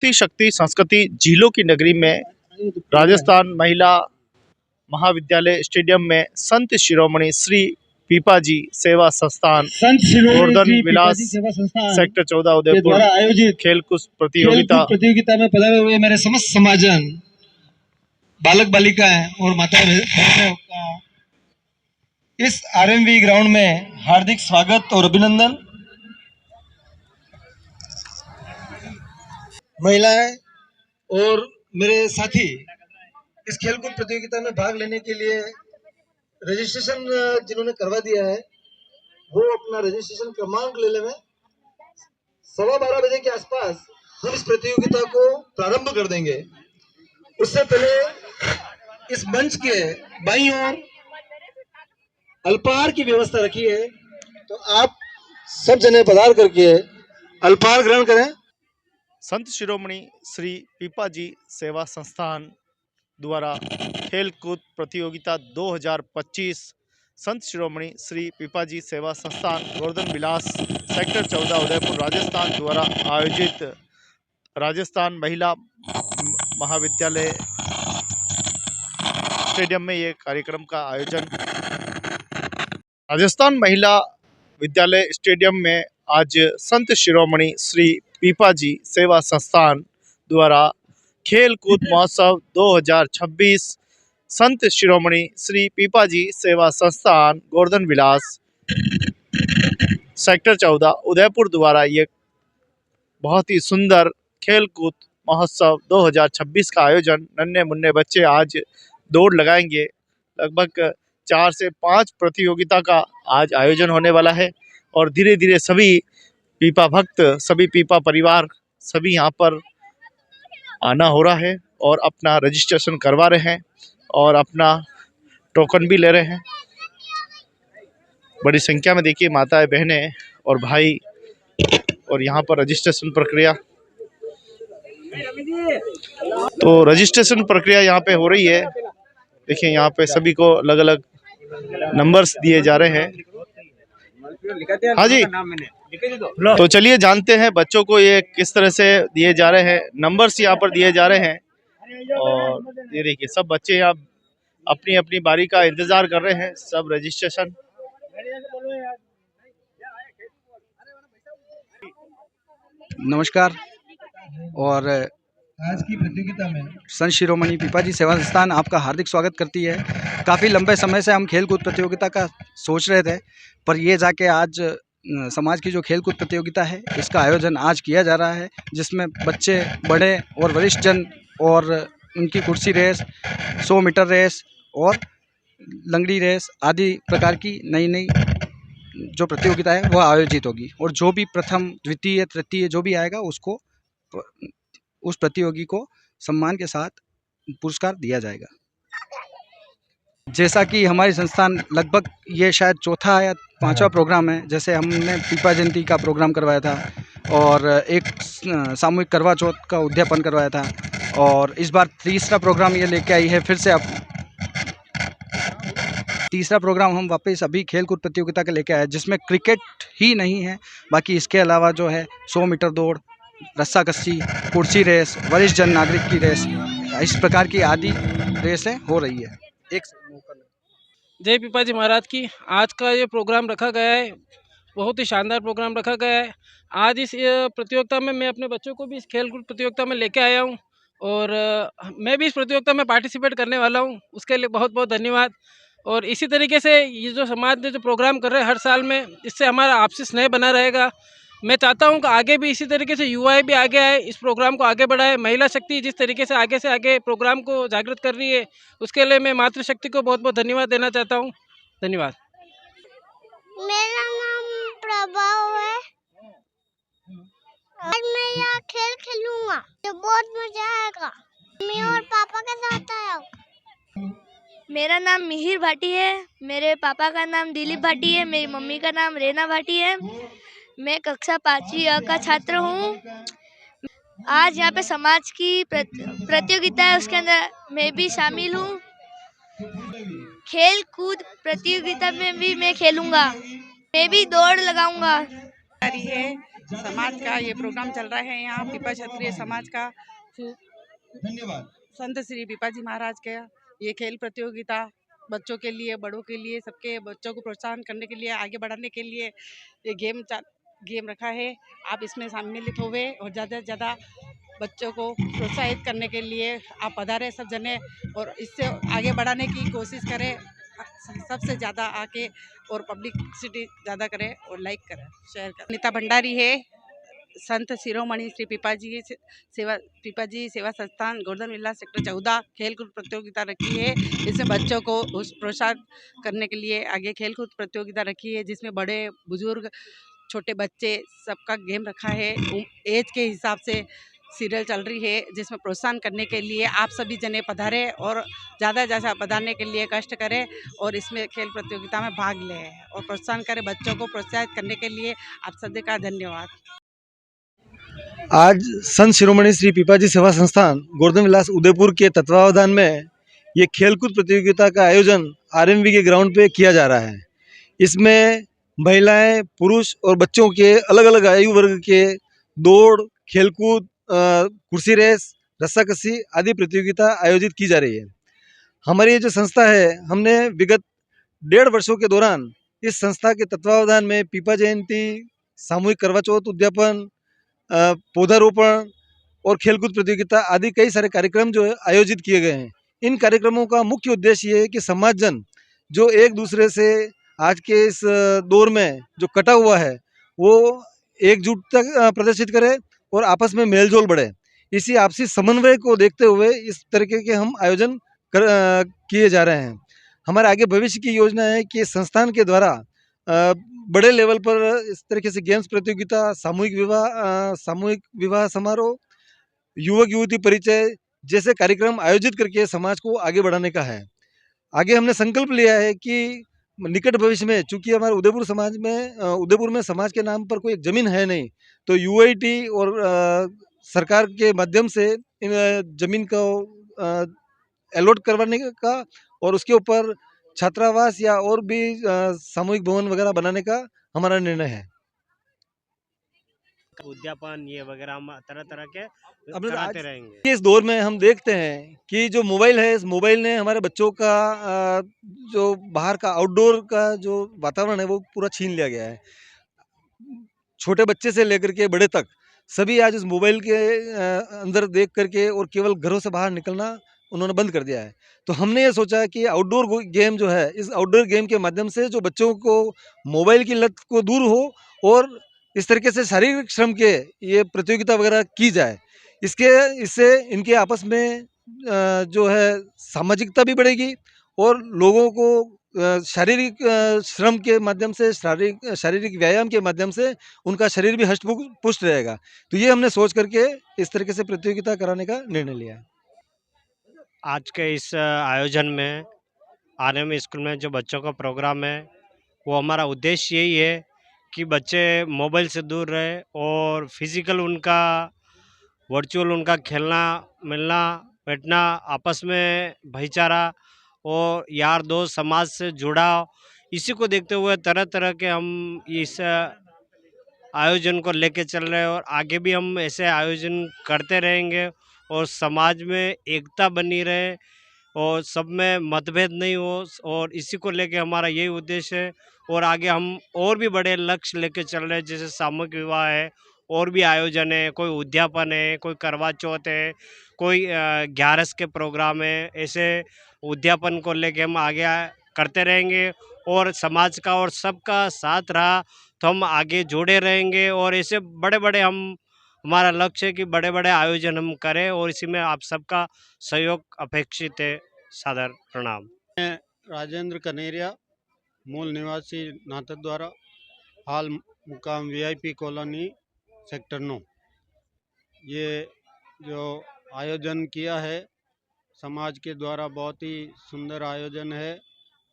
नारी शक्ति संस्कृति झीलों की नगरी में राजस्थान महिला महाविद्यालय स्टेडियम में संत शिरोमणि श्री पीपाजी सेवा संस्थान गोवर्धन विलास सेक्टर 14 उदयपुर आयोजित खेलकूद प्रतियोगिता में पधारे हुए मेरे समस्त समाजन बालक बालिकाएं और माताएं बहनें का इस आरएमवी ग्राउंड में हार्दिक स्वागत और अभिनंदन। महिलाएं और मेरे साथी इस खेलकूद प्रतियोगिता में भाग लेने के लिए रजिस्ट्रेशन जिन्होंने करवा दिया है वो अपना रजिस्ट्रेशन क्रमांक ले लें। 12:15 बजे के आसपास हम इस प्रतियोगिता को प्रारंभ कर देंगे। उससे पहले इस मंच के बाईं ओर अल्पाहार की व्यवस्था रखी है, तो आप सब जने पधार करके अल्पाहार ग्रहण करें। संत शिरोमणि श्री पीपाजी सेवा संस्थान द्वारा खेलकूद प्रतियोगिता 2025 संत शिरोमणि श्री पीपाजी सेवा संस्थान गोवर्धन विलास सेक्टर 14 उदयपुर राजस्थान द्वारा आयोजित राजस्थान महिला महाविद्यालय स्टेडियम में ये कार्यक्रम का आयोजन राजस्थान महिला विद्यालय स्टेडियम में आज संत शिरोमणि श्री पीपाजी सेवा संस्थान द्वारा खेल कूद महोत्सव 2026 संत शिरोमणि श्री पीपाजी सेवा संस्थान गोवर्धन विलास सेक्टर 14 उदयपुर द्वारा ये बहुत ही सुंदर खेल कूद महोत्सव 2026 का आयोजन नन्हे मुन्ने बच्चे आज दौड़ लगाएंगे। लगभग 4 से 5 प्रतियोगिता का आज आयोजन होने वाला है और धीरे धीरे सभी पीपा भक्त सभी पीपा परिवार सभी यहाँ पर आना हो रहा है और अपना रजिस्ट्रेशन करवा रहे हैं और अपना टोकन भी ले रहे हैं। बड़ी संख्या में देखिए माताएं बहनें और भाई और यहाँ पर रजिस्ट्रेशन प्रक्रिया यहाँ पे हो रही है। देखिए यहाँ पे सभी को अलग अलग नंबर्स दिए जा रहे हैं। हाँ जी, तो चलिए जानते हैं बच्चों को ये किस तरह से दिए जा रहे हैं। नंबर्स यहाँ पर दिए जा रहे हैं और ये देखिए सब बच्चे यहाँ अपनी अपनी बारी का इंतजार कर रहे हैं। सब रजिस्ट्रेशन नमस्कार। और आज की प्रतियोगिता में संत शिरोमणि पीपाजी सेवा संस्थान आपका हार्दिक स्वागत करती है। काफ़ी लंबे समय से हम खेलकूद प्रतियोगिता का सोच रहे थे, पर ये जाके आज समाज की जो खेलकूद प्रतियोगिता है इसका आयोजन आज किया जा रहा है, जिसमें बच्चे बड़े और वरिष्ठ जन और उनकी कुर्सी रेस 100 मीटर रेस और लंगड़ी रेस आदि प्रकार की नई नई जो प्रतियोगिता है वह आयोजित होगी और जो भी प्रथम द्वितीय तृतीय जो भी आएगा उसको उस प्रतियोगी को सम्मान के साथ पुरस्कार दिया जाएगा। जैसा कि हमारी संस्थान लगभग ये शायद चौथा या पांचवा प्रोग्राम है। जैसे हमने पीपा जयंती का प्रोग्राम करवाया था और एक सामूहिक करवा चौथ का उद्यापन करवाया था और इस बार तीसरा प्रोग्राम ये लेके आई है। फिर से अब तीसरा प्रोग्राम हम वापस अभी खेलकूद प्रतियोगिता का लेके आए, जिसमें क्रिकेट ही नहीं है, बाकी इसके अलावा जो है 100 मीटर दौड़, रस्सा कस्सी, कुर्सी रेस, वरिष्ठ जन नागरिक की रेस, इस प्रकार की आदि रेसें हो रही है। एक जय पीपाजी महाराज की। आज का ये प्रोग्राम रखा गया है, बहुत ही शानदार प्रोग्राम रखा गया है। आज इस प्रतियोगिता में मैं अपने बच्चों को भी इस खेलकूद प्रतियोगिता में लेके आया हूँ और मैं भी इस प्रतियोगिता में पार्टिसिपेट करने वाला हूँ। उसके लिए बहुत बहुत धन्यवाद। और इसी तरीके से ये जो समाज ने जो प्रोग्राम कर रहे हैं हर साल में, इससे हमारा आपसी स्नेह बना रहेगा। मैं चाहता हूं कि आगे भी इसी तरीके से युवाएं भी आगे आए, इस प्रोग्राम को आगे बढ़ाए। महिला शक्ति जिस तरीके से आगे प्रोग्राम को जागृत कर रही है, उसके लिए मैं मातृशक्ति को बहुत बहुत धन्यवाद देना चाहता हूं। धन्यवाद। मेरा नाम प्रभाव है। आज मैं यहाँ खेल खेलूंगा, तो बहुत मजा आएगा। मैं और पापा के साथ आया हूँ। मेरा नाम मिहिर भाटी है। मेरे पापा का नाम दिलीप भाटी है। मेरी मम्मी का नाम रेना भाटी है। मैं कक्षा 5वीं अ का छात्र हूँ। आज यहाँ पे समाज की प्रतियोगिता है, उसके अंदर मैं भी शामिल हूँ। खेल कूद प्रतियोगिता में भी मैं खेलूंगा, मैं भी दौड़ लगाऊंगा। समाज का ये प्रोग्राम चल रहा है यहाँ पीपा क्षत्रिय समाज का धन्यवाद। संत श्री पीपाजी महाराज का ये खेल प्रतियोगिता बच्चों के लिए बड़ों के लिए सबके बच्चों को प्रोत्साहन करने के लिए आगे बढ़ाने के लिए ये गेम रखा है। आप इसमें सम्मिलित हुए और ज़्यादा से ज़्यादा बच्चों को प्रोत्साहित करने के लिए आप पधारे सब जने और इससे आगे बढ़ाने की कोशिश करें, सबसे ज़्यादा आके और पब्लिसिटी ज़्यादा करें और लाइक करें, शेयर करें। नीता भंडारी है, संत शिरोमणि श्री पीपाजी सेवा संस्थान गोवर्धन विला सेक्टर 14 खेलकूद प्रतियोगिता रखी है। इसमें बच्चों को उस प्रोत्साहन करने के लिए आगे खेलकूद प्रतियोगिता रखी है, जिसमें बड़े बुजुर्ग छोटे बच्चे सबका गेम रखा है। एज के हिसाब से सीरियल चल रही है, जिसमें प्रोत्साहन करने के लिए आप सभी जने पधारे और ज़्यादा ज़्यादा पधारने के लिए कष्ट करें और इसमें खेल प्रतियोगिता में भाग लें और प्रोत्साहन करें। बच्चों को प्रोत्साहित करने के लिए आप सभी का धन्यवाद। आज संत शिरोमणि श्री पीपाजी सेवा संस्थान गोवर्धन विलास उदयपुर के तत्वावधान में ये खेलकूद प्रतियोगिता का आयोजन आरएमवी के ग्राउंड पे किया जा रहा है। इसमें महिलाएं, पुरुष और बच्चों के अलग अलग आयु वर्ग के दौड़, खेलकूद, कुर्सी रेस, रस्साकसी आदि प्रतियोगिता आयोजित की जा रही है। हमारी ये जो संस्था है, हमने विगत 1.5 वर्षों के दौरान इस संस्था के तत्वावधान में पीपा जयंती, सामूहिक करवा चौथ उद्यापन, पौधारोपण और खेलकूद प्रतियोगिता आदि कई सारे कार्यक्रम जो है आयोजित किए गए हैं। इन कार्यक्रमों का मुख्य उद्देश्य ये है कि समाजजन जो एक दूसरे से आज के इस दौर में जो कटा हुआ है वो एकजुटता प्रदर्शित करे और आपस में मेलजोल बढ़े। इसी आपसी समन्वय को देखते हुए इस तरीके के हम आयोजन किए जा रहे हैं। हमारे आगे भविष्य की योजना है कि संस्थान के द्वारा बड़े लेवल पर इस तरीके से गेम्स प्रतियोगिता, सामूहिक विवाह समारोह, युवक युवती परिचय जैसे कार्यक्रम आयोजित करके समाज को आगे बढ़ाने का है। आगे हमने संकल्प लिया है कि निकट भविष्य में, चूंकि हमारे उदयपुर में समाज के नाम पर कोई जमीन है नहीं, तो यूआईटी और सरकार के माध्यम से इन जमीन को अलॉट करवाने का और उसके ऊपर छात्रावास या और भी सामूहिक भवन वगैरह बनाने का हमारा निर्णय है। उद्यापन ये वगैरह हम तरह तरह के अब कराते रहेंगे। इस दौर में हम देखते हैं कि जो मोबाइल है, इस मोबाइल ने हमारे बच्चों का जो बाहर का आउटडोर का जो वातावरण है वो पूरा छीन लिया गया है। छोटे बच्चे से लेकर के बड़े तक सभी आज उस मोबाइल के अंदर देख करके और केवल घरों से बाहर निकलना उन्होंने बंद कर दिया है। तो हमने ये सोचा कि आउटडोर गेम जो है, इस आउटडोर गेम के माध्यम से जो बच्चों को मोबाइल की लत को दूर हो और इस तरीके से शारीरिक श्रम के ये प्रतियोगिता वगैरह की जाए। इससे इनके आपस में जो है सामाजिकता भी बढ़ेगी और लोगों को शारीरिक श्रम के माध्यम से, शारीरिक व्यायाम के माध्यम से उनका शरीर भी हष्ट पुष्ट रहेगा। तो ये हमने सोच करके इस तरीके से प्रतियोगिता कराने का निर्णय लिया है। आज के इस आयोजन में आरएम स्कूल में जो बच्चों का प्रोग्राम है, वो हमारा उद्देश्य यही है कि बच्चे मोबाइल से दूर रहे और फिजिकल उनका, वर्चुअल उनका खेलना मिलना बैठना, आपस में भाईचारा और यार दोस्त समाज से जुड़ाव, इसी को देखते हुए तरह तरह के हम इस आयोजन को लेके चल रहे हैं और आगे भी हम ऐसे आयोजन करते रहेंगे और समाज में एकता बनी रहे और सब में मतभेद नहीं हो, और इसी को लेके हमारा यही उद्देश्य है। और आगे हम और भी बड़े लक्ष्य लेके चल रहे हैं, जैसे सामूहिक विवाह है, और भी आयोजन है, कोई उद्यापन है, कोई करवा चौथ है, कोई 11 के प्रोग्राम है। ऐसे उद्यापन को लेके हम आगे करते रहेंगे और समाज का और सबका साथ रहा तो हम आगे जुड़े रहेंगे और ऐसे बड़े बड़े हमारा लक्ष्य है कि बड़े बड़े आयोजन हम करें और इसी में आप सबका सहयोग अपेक्षित है। सादर प्रणाम। राजेंद्र कनेरिया, मूल निवासी नाथद्वारा, हाल मुकाम वीआईपी कॉलोनी सेक्टर 9। ये जो आयोजन किया है समाज के द्वारा बहुत ही सुंदर आयोजन है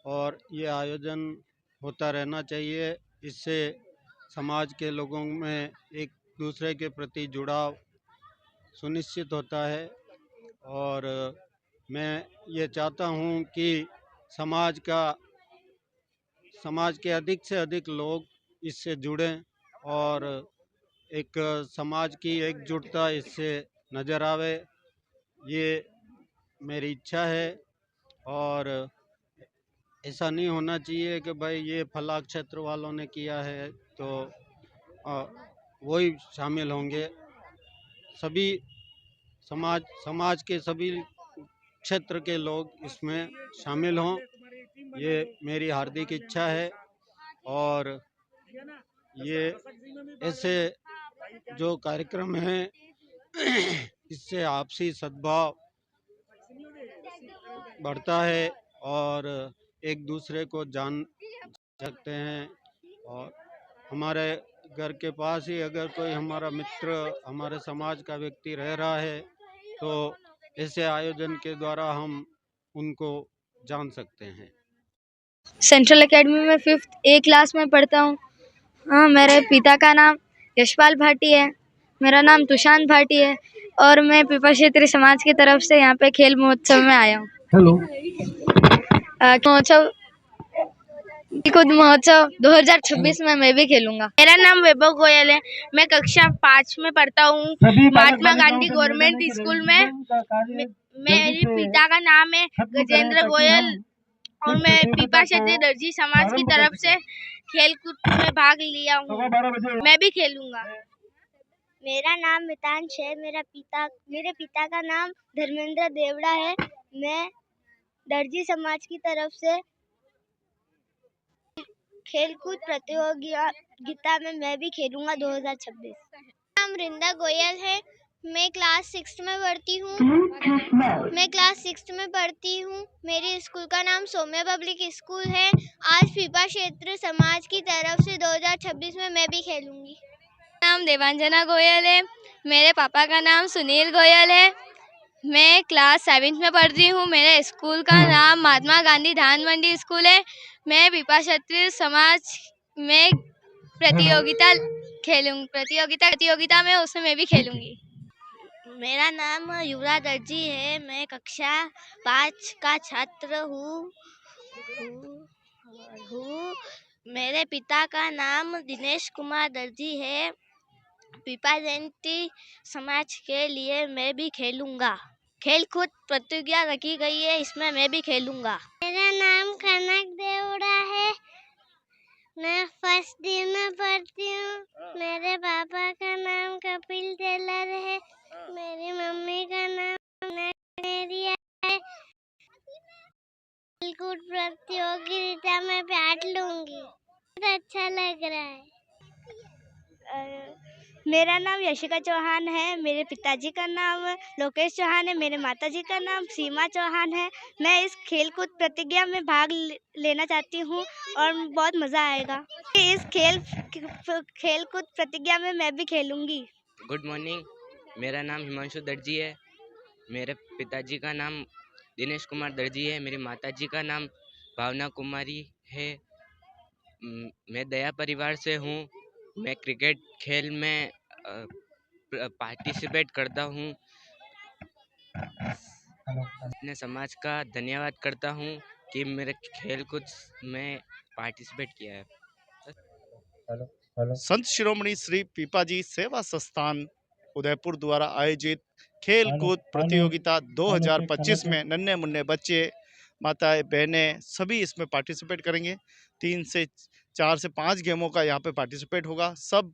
और ये आयोजन होता रहना चाहिए। इससे समाज के लोगों में एक दूसरे के प्रति जुड़ाव सुनिश्चित होता है और मैं ये चाहता हूँ कि समाज के अधिक से अधिक लोग इससे जुड़ें और एक समाज की एकजुटता इससे नज़र आवे, ये मेरी इच्छा है। और ऐसा नहीं होना चाहिए कि भाई ये फला क्षेत्र वालों ने किया है तो वही शामिल होंगे। सभी समाज के सभी क्षेत्र के लोग इसमें शामिल हों, ये मेरी हार्दिक इच्छा है। और ये ऐसे जो कार्यक्रम हैं इससे आपसी सद्भाव बढ़ता है और एक दूसरे को जान सकते हैं। और हमारे घर के पास ही अगर कोई हमारा मित्र, हमारे समाज का व्यक्ति रह रहा है तो ऐसे आयोजन के द्वारा हम उनको जान सकते हैं। सेंट्रल एकेडमी में 5th A क्लास में पढ़ता हूँ। हाँ, मेरे पिता का नाम यशपाल भाटी है, मेरा नाम तुषांत भाटी है और मैं पीपा क्षेत्रीय समाज की तरफ से यहाँ पे खेल महोत्सव में आया हूँ। खेलकूद महोत्सव 2026 में मैं भी खेलूंगा। मेरा नाम वैभव गोयल है, मैं कक्षा 5 में पढ़ता हूँ महात्मा गांधी गवर्नमेंट स्कूल में। मेरे पिता का नाम है गजेंद्र गोयल और मैं पीपा क्षेत्रीय दर्जी समाज की तरफ से खेलकूद में भाग लिया हूँ, मैं भी खेलूंगा। मेरा नाम मितांश है, मेरे पिता का नाम धर्मेंद्र देवड़ा है। मैं दर्जी समाज की तरफ से खेलकूद प्रतियोगिता में मैं भी खेलूंगा 2026। नाम रिंदा गोयल है, मैं क्लास 6 में पढ़ती हूँ। मेरे स्कूल का नाम सौम्या पब्लिक स्कूल है। आज पीपा क्षेत्र समाज की तरफ से 2026 में मैं भी खेलूंगी। नाम देवांजना गोयल है, मेरे पापा का नाम सुनील गोयल है, मैं क्लास 7th में पढ़ती हूँ। मेरे स्कूल का नाम महात्मा गांधी धान मंडी स्कूल है। मैं पीपा क्षेत्रीय समाज में प्रतियोगिता में उसमें मैं भी खेलूंगी। मेरा नाम युवराज दर्जी है, मैं कक्षा 5 का छात्र हूँ। मेरे पिता का नाम दिनेश कुमार दर्जी है। पीपा जयंती समाज के लिए मैं भी खेलूंगा। खेलकूद प्रतियोगिता रखी गई है, इसमें मैं भी खेलूंगा। मेरा नाम कनक देवड़ा है, मैं फर्स्ट D में पढ़ती हूँ। मेरे पापा का नाम कपिल टेलर है, मेरी मम्मी का नाम नेरिया है। खेलकूद प्रतियोगिता में भाग लूंगी, बहुत अच्छा लग रहा है। मेरा नाम यशिका चौहान है, मेरे पिताजी का नाम लोकेश चौहान है, मेरे माताजी का नाम सीमा चौहान है। मैं इस खेलकूद प्रतियोगिता में भाग लेना चाहती हूँ और बहुत मज़ा आएगा। इस खेलकूद प्रतियोगिता में मैं भी खेलूँगी। गुड मॉर्निंग, मेरा नाम हिमांशु दर्जी है, मेरे पिताजी का नाम दिनेश कुमार दर्जी है, मेरी माताजी का नाम भावना कुमारी है। मैं दया परिवार से हूँ। मैं क्रिकेट खेल में पार्टिसिपेट करता हूँ। अपने समाज का धन्यवाद करता हूँ कि मेरे खेलकूद में पार्टिसिपेट किया है। संत शिरोमणि श्री पीपाजी सेवा संस्थान उदयपुर द्वारा आयोजित खेलकूद प्रतियोगिता 2025 में नन्हे मुन्ने बच्चे, माताएं, बहनें सभी इसमें पार्टिसिपेट करेंगे। 3 से 4 से 5 गेमों का यहाँ पे पार्टिसिपेट होगा। सब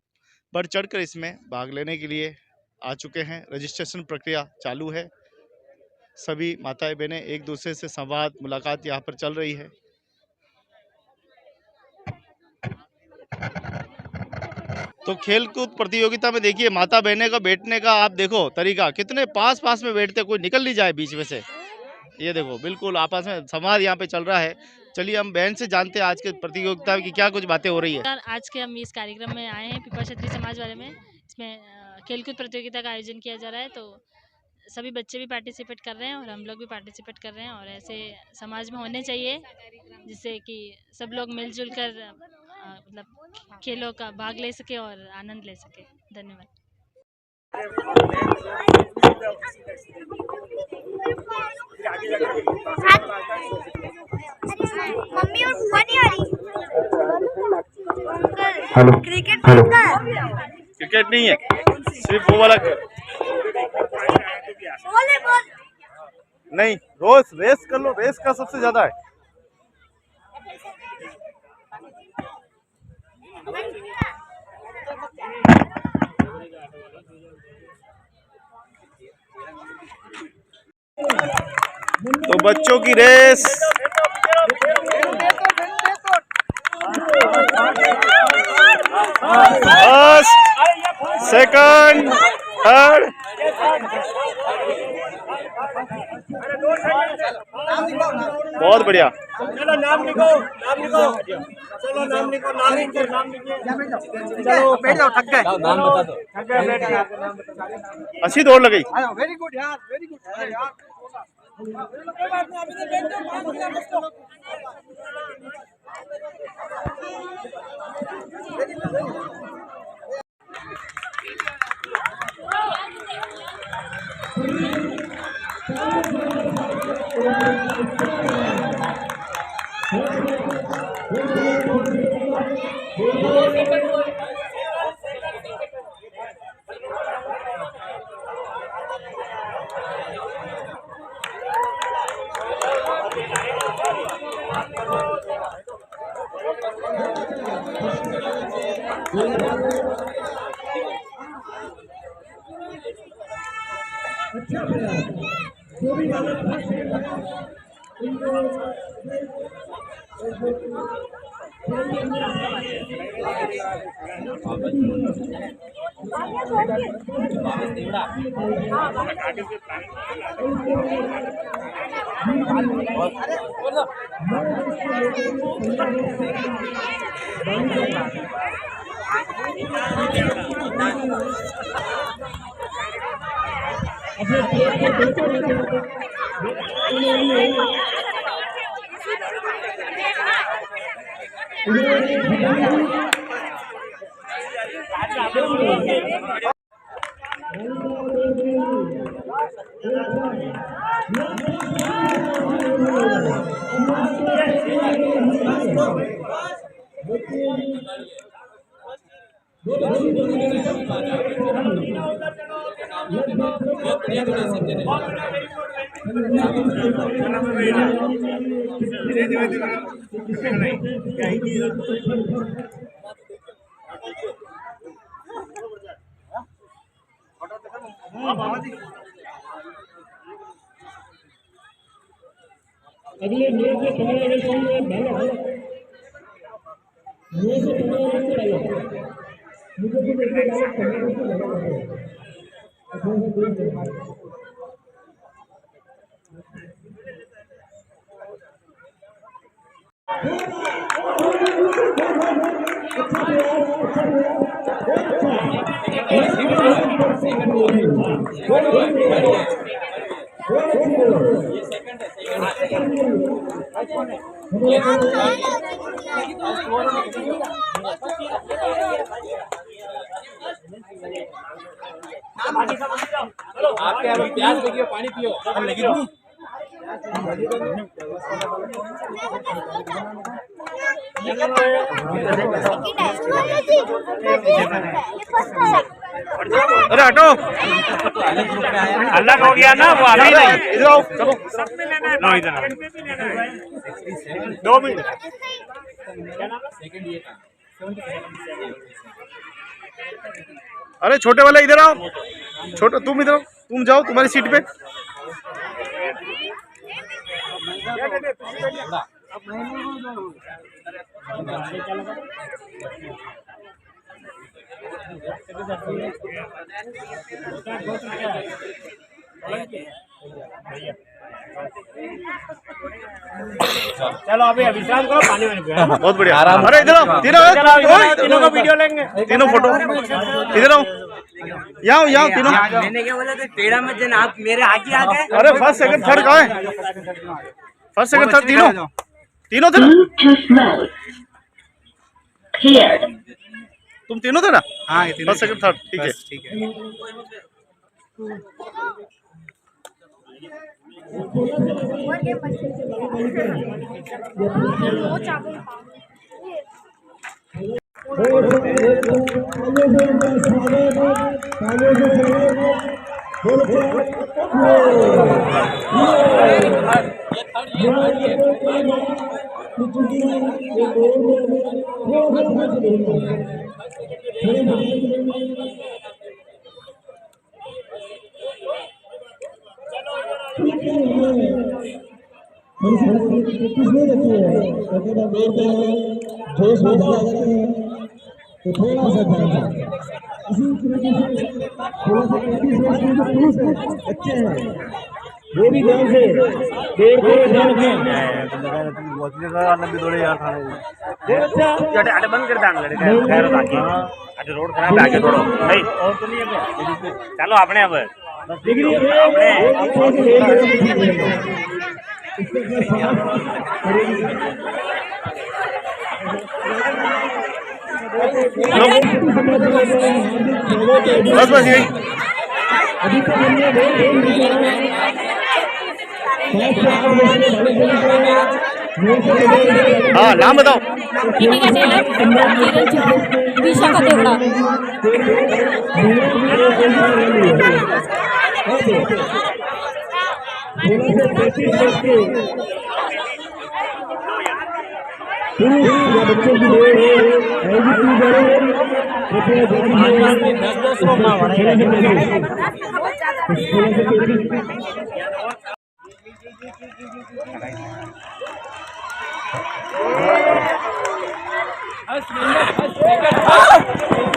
बढ़ चढ़कर इसमें भाग लेने के लिए आ चुके हैं। रजिस्ट्रेशन प्रक्रिया चालू है। सभी माताएं बहनें एक दूसरे से संवाद मुलाकात यहाँ पर चल रही है। तो खेलकूद प्रतियोगिता में देखिए माता बहने का बैठने का आप देखो तरीका, कितने पास पास में बैठते, कोई निकल नहीं जाए बीच में से। ये देखो बिल्कुल आपस में संवाद यहाँ पे चल रहा है। चलिए हम बहन से जानते हैं आज के प्रतियोगिता की क्या कुछ बातें हो रही है। आज के हम इस कार्यक्रम में आए हैं पीपा क्षेत्रीय समाज वाले में। इसमें खेलकूद प्रतियोगिता का आयोजन किया जा रहा है, तो सभी बच्चे भी पार्टिसिपेट कर रहे हैं और हम लोग भी पार्टिसिपेट कर रहे हैं। और ऐसे समाज में होने चाहिए जिससे कि सब लोग मिलजुल कर मतलब खेलों का भाग ले सके और आनंद ले सके। धन्यवाद। मम्मी और बुआ नहीं आ रही। हेलो क्रिकेट क्रिकेट नहीं है, सिर्फ वो वाला नहीं, रोज रेस कर लो, रेस का सबसे ज्यादा है। तो बच्चों की रेस फर्स्ट, सेकंड, थर्ड। बहुत बढ़िया। चलो नाम लिखो, नाम लिखो, चलो नाम लिखो, नाम लिखो, नाम लिखो। चलो बैठ जाओ, थक गए। नाम बता दो। थक गए, बैठ गए। अच्छी दौड़ लगी। वेरी गुड यार, वेरी गुड। अरे यार अगले 9 से 15 अगस्त में डालो, 9 से 15 अगस्त में डालो, मुझे भी देखने डालो, 15 अगस्त में डालो। आपके प्याज देखिए, पानी पियो। अरे हटो, अलग हो गया ना वो, अभी नहीं। इधर आओ, चलो नो इधर 2 मिनट। अरे छोटे वाले इधर आओ, छोटे तुम इधर आओ, तुम जाओ तुम्हारी सीट पे। चलो अभी विश्राम करो, पानी वानी पियो। बहुत बढ़िया। अरे इधर आओ, तीनों का वीडियो लेंगे, तीनों फोटो इधर आओ, यहाँ यहाँ तीनों। मैंने क्या बोला था, टेढ़ा मत देना, आप मेरे आगे आ गए। अरे फर्स्ट सेकंड थर्ड कहाँ है? फर्स्ट सेकंड थर्ड तीनों थे ना? तुम तीनों थे ना? हाँ, फर्स्ट सेकंड थर्ड, ठीक है, ठीक है। जोश में ज्यादा जाते हैं तो थोड़ा सा ध्यान दें। इसी तरीके से थोड़ा सा 21 वर्ष के जो पुरुष हैं, बच्चे हैं, वो भी ध्यान से पेड़ को ध्यान रखें। बंद कर दांग रोड खराब है, आगे थोड़ा नहीं और तो नहीं है। चलो अपने अब बस यही। हाँ, नाम बताओ। बच्चों की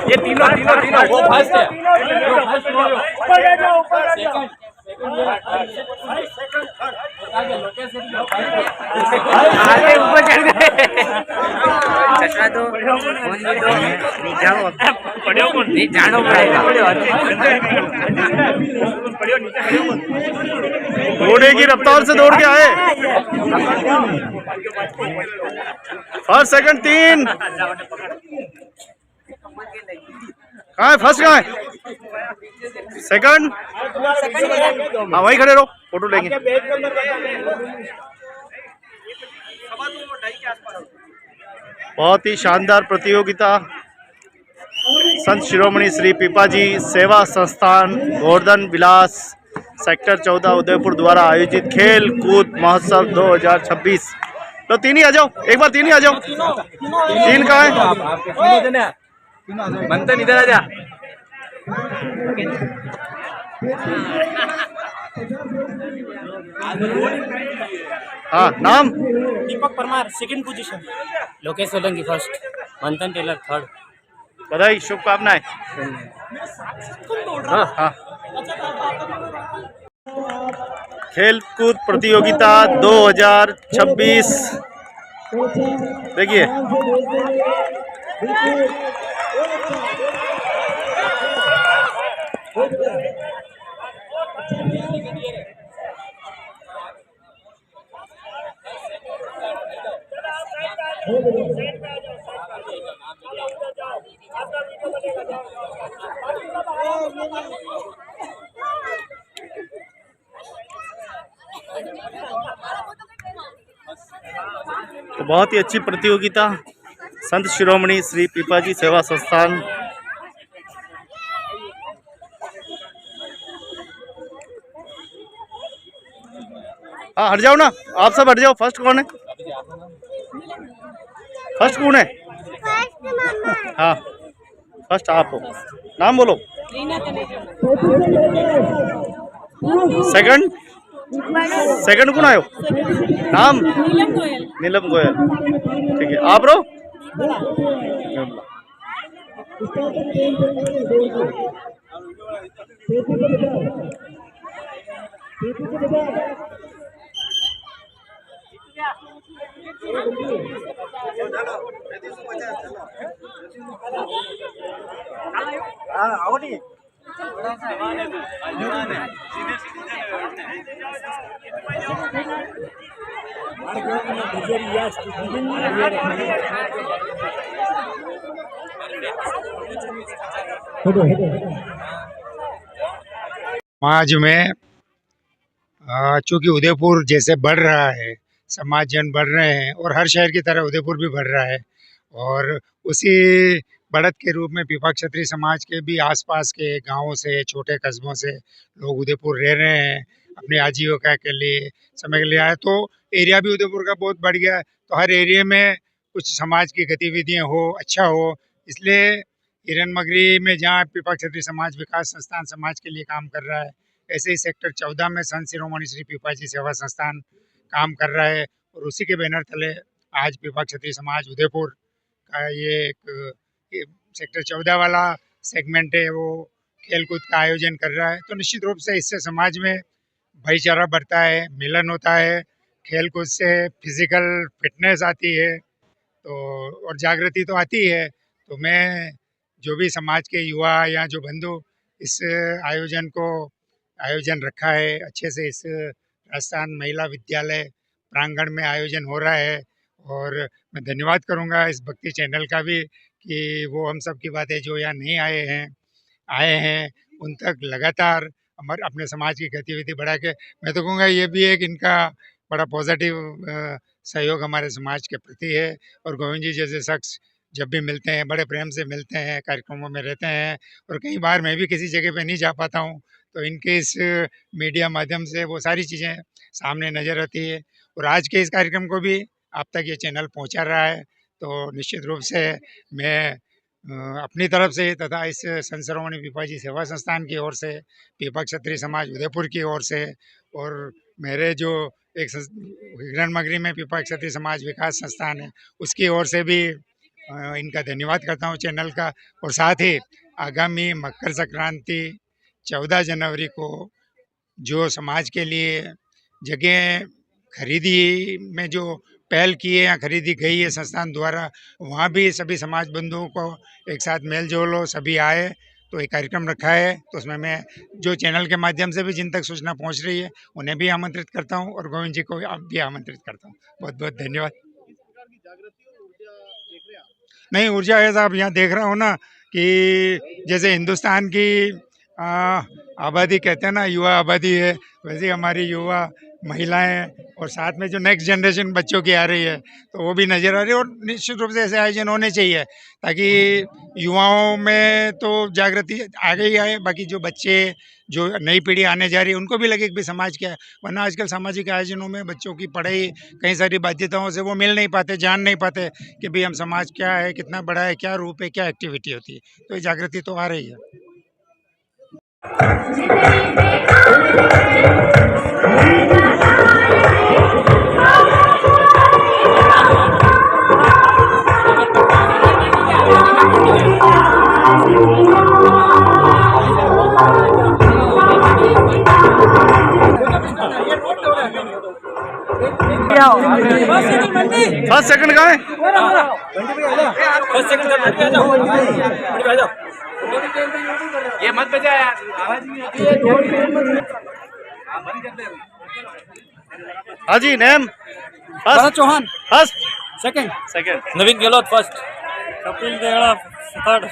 ये तीनों वो फर्स्ट है। आगे ऊपर चढ़ गए। चश्मा दो, फोन भी दो, नहीं जाओ नहीं जानो पड़ेगा। घोड़े की रफ्तार से दौड़ के आए। First second 3। कहाँ है फर्स्ट? कहाँ है सेकंड? हाँ वहीं खड़े रहो, फोटो लेंगे। बहुत ही शानदार प्रतियोगिता संत शिरोमणि श्री पीपाजी सेवा संस्थान गोवर्धन विलास सेक्टर 14 उदयपुर द्वारा आयोजित खेल कूद महोत्सव 2026। तो तीन ही आ जाओ, एक बार तीन ही आ जाओ। तीन कहाँ है? मंथन इधर आ जा। हाँ, नाम? Deepak Parmar second position, Lokesh Solanki first, Manthan Tailor third. बधाई, शुभकामनाएं। हाँ हाँ। खेल कूद प्रतियोगिता 2026 देखिए। तो बहुत ही अच्छी प्रतियोगिता संत शिरोमणि श्री पीपाजी सेवा संस्थान हाँ हट जाओ ना, आप सब हट जाओ। फर्स्ट कौन है? फर्स्ट कौन है? हाँ फर्स्ट आप हो। नाम बोलो। सेकंड? सेकंड कौन आयो? नाम? नीलम गोयल। ठीक है, आप रो। समाज में चूँकि उदयपुर जैसे बढ़ रहा है, समाज जन बढ़ रहे हैं और हर शहर की तरह उदयपुर भी बढ़ रहा है और उसी बढ़त के रूप में पीपा क्षत्रिय समाज के भी आसपास के गांवों से, छोटे कस्बों से लोग उदयपुर रह रहे हैं, अपनी आजीविका के लिए, समय के लिए आए, तो एरिया भी उदयपुर का बहुत बढ़ गया है। तो हर एरिया में कुछ समाज की गतिविधियां हो, अच्छा हो, इसलिए हिरनमगरी में जहाँ पीपा क्षत्रिय समाज विकास संस्थान समाज के लिए काम कर रहा है, ऐसे ही सेक्टर 14 में संत शिरोमणि श्री पीपाजी सेवा संस्थान काम कर रहा है। और उसी के बैनर तले आज पीपा क्षत्रिय समाज उदयपुर का ये एक सेक्टर 14 वाला सेगमेंट है, वो खेलकूद का आयोजन कर रहा है। तो निश्चित रूप से इससे समाज में भाईचारा बढ़ता है, मिलन होता है, खेलकूद से फिजिकल फिटनेस आती है, तो और जागृति तो आती है। तो मैं जो भी समाज के युवा या जो बंधु इस आयोजन रखा है अच्छे से, इस राजस्थान महिला विद्यालय प्रांगण में आयोजन हो रहा है, और मैं धन्यवाद करूंगा इस भक्ति चैनल का भी कि वो हम सब की बातें जो यहाँ नहीं आए हैं उन तक लगातार हमारे अपने समाज की गतिविधि बढ़ा के, मैं तो कहूँगा ये भी एक इनका बड़ा पॉजिटिव सहयोग हमारे समाज के प्रति है। और गोविंद जी जैसे शख्स जब भी मिलते हैं बड़े प्रेम से मिलते हैं, कार्यक्रमों में रहते हैं, और कई बार मैं भी किसी जगह पे नहीं जा पाता हूँ, तो इनके इस मीडिया माध्यम से वो सारी चीज़ें सामने नज़र आती है। और आज के इस कार्यक्रम को भी आप तक ये चैनल पहुँचा रहा है, तो निश्चित रूप से मैं अपनी तरफ से तथा इस संत शिरोमणि पीपाजी सेवा संस्थान की ओर से, पीपा क्षत्रिय समाज उदयपुर की ओर से, और मेरे जो एक हिरनमगरी में पीपा क्षत्रिय समाज विकास संस्थान है उसकी ओर से भी इनका धन्यवाद करता हूँ चैनल का। और साथ ही आगामी मकर संक्रांति 14 जनवरी को जो समाज के लिए जगह खरीदी में जो पहल की है या खरीदी गई है संस्थान द्वारा, वहाँ भी सभी समाज बंधुओं को एक साथ मेल जोल हो, सभी आए, तो एक कार्यक्रम रखा है। तो उसमें मैं जो चैनल के माध्यम से भी जिन तक सूचना पहुँच रही है उन्हें भी आमंत्रित करता हूँ, और गोविंद जी को भी आमंत्रित करता हूँ। बहुत बहुत धन्यवाद। नहीं, ऊर्जा है साहब, यहाँ देख रहा हूँ ना कि जैसे हिंदुस्तान की आबादी कहते हैं ना, युवा आबादी है, वैसे हमारी युवा महिलाएं और साथ में जो नेक्स्ट जनरेशन बच्चों की आ रही है, तो वो भी नज़र आ रही है। और निश्चित रूप से ऐसे आयोजन होने चाहिए ताकि युवाओं में तो जागृति आगे ही आए, बाकी जो बच्चे, जो नई पीढ़ी आने जा रही है उनको भी लगे कि भी समाज क्या है। वरना आजकल सामाजिक आयोजनों में बच्चों की पढ़ाई, कई सारी बाध्यताओं से वो मिल नहीं पाते, जान नहीं पाते कि भाई हम समाज क्या है, कितना बड़ा है, क्या रूप है, क्या एक्टिविटी होती है। तो ये जागृति तो आ रही है। फर्स्ट सेकंड कहाँ है? फर्स्ट सेकंड ये मत बजा यार, आवाज नहीं आती है। हाँ जी, name Bharat Chauhan first, second Naveen Gehlot first, Kapil Devda third.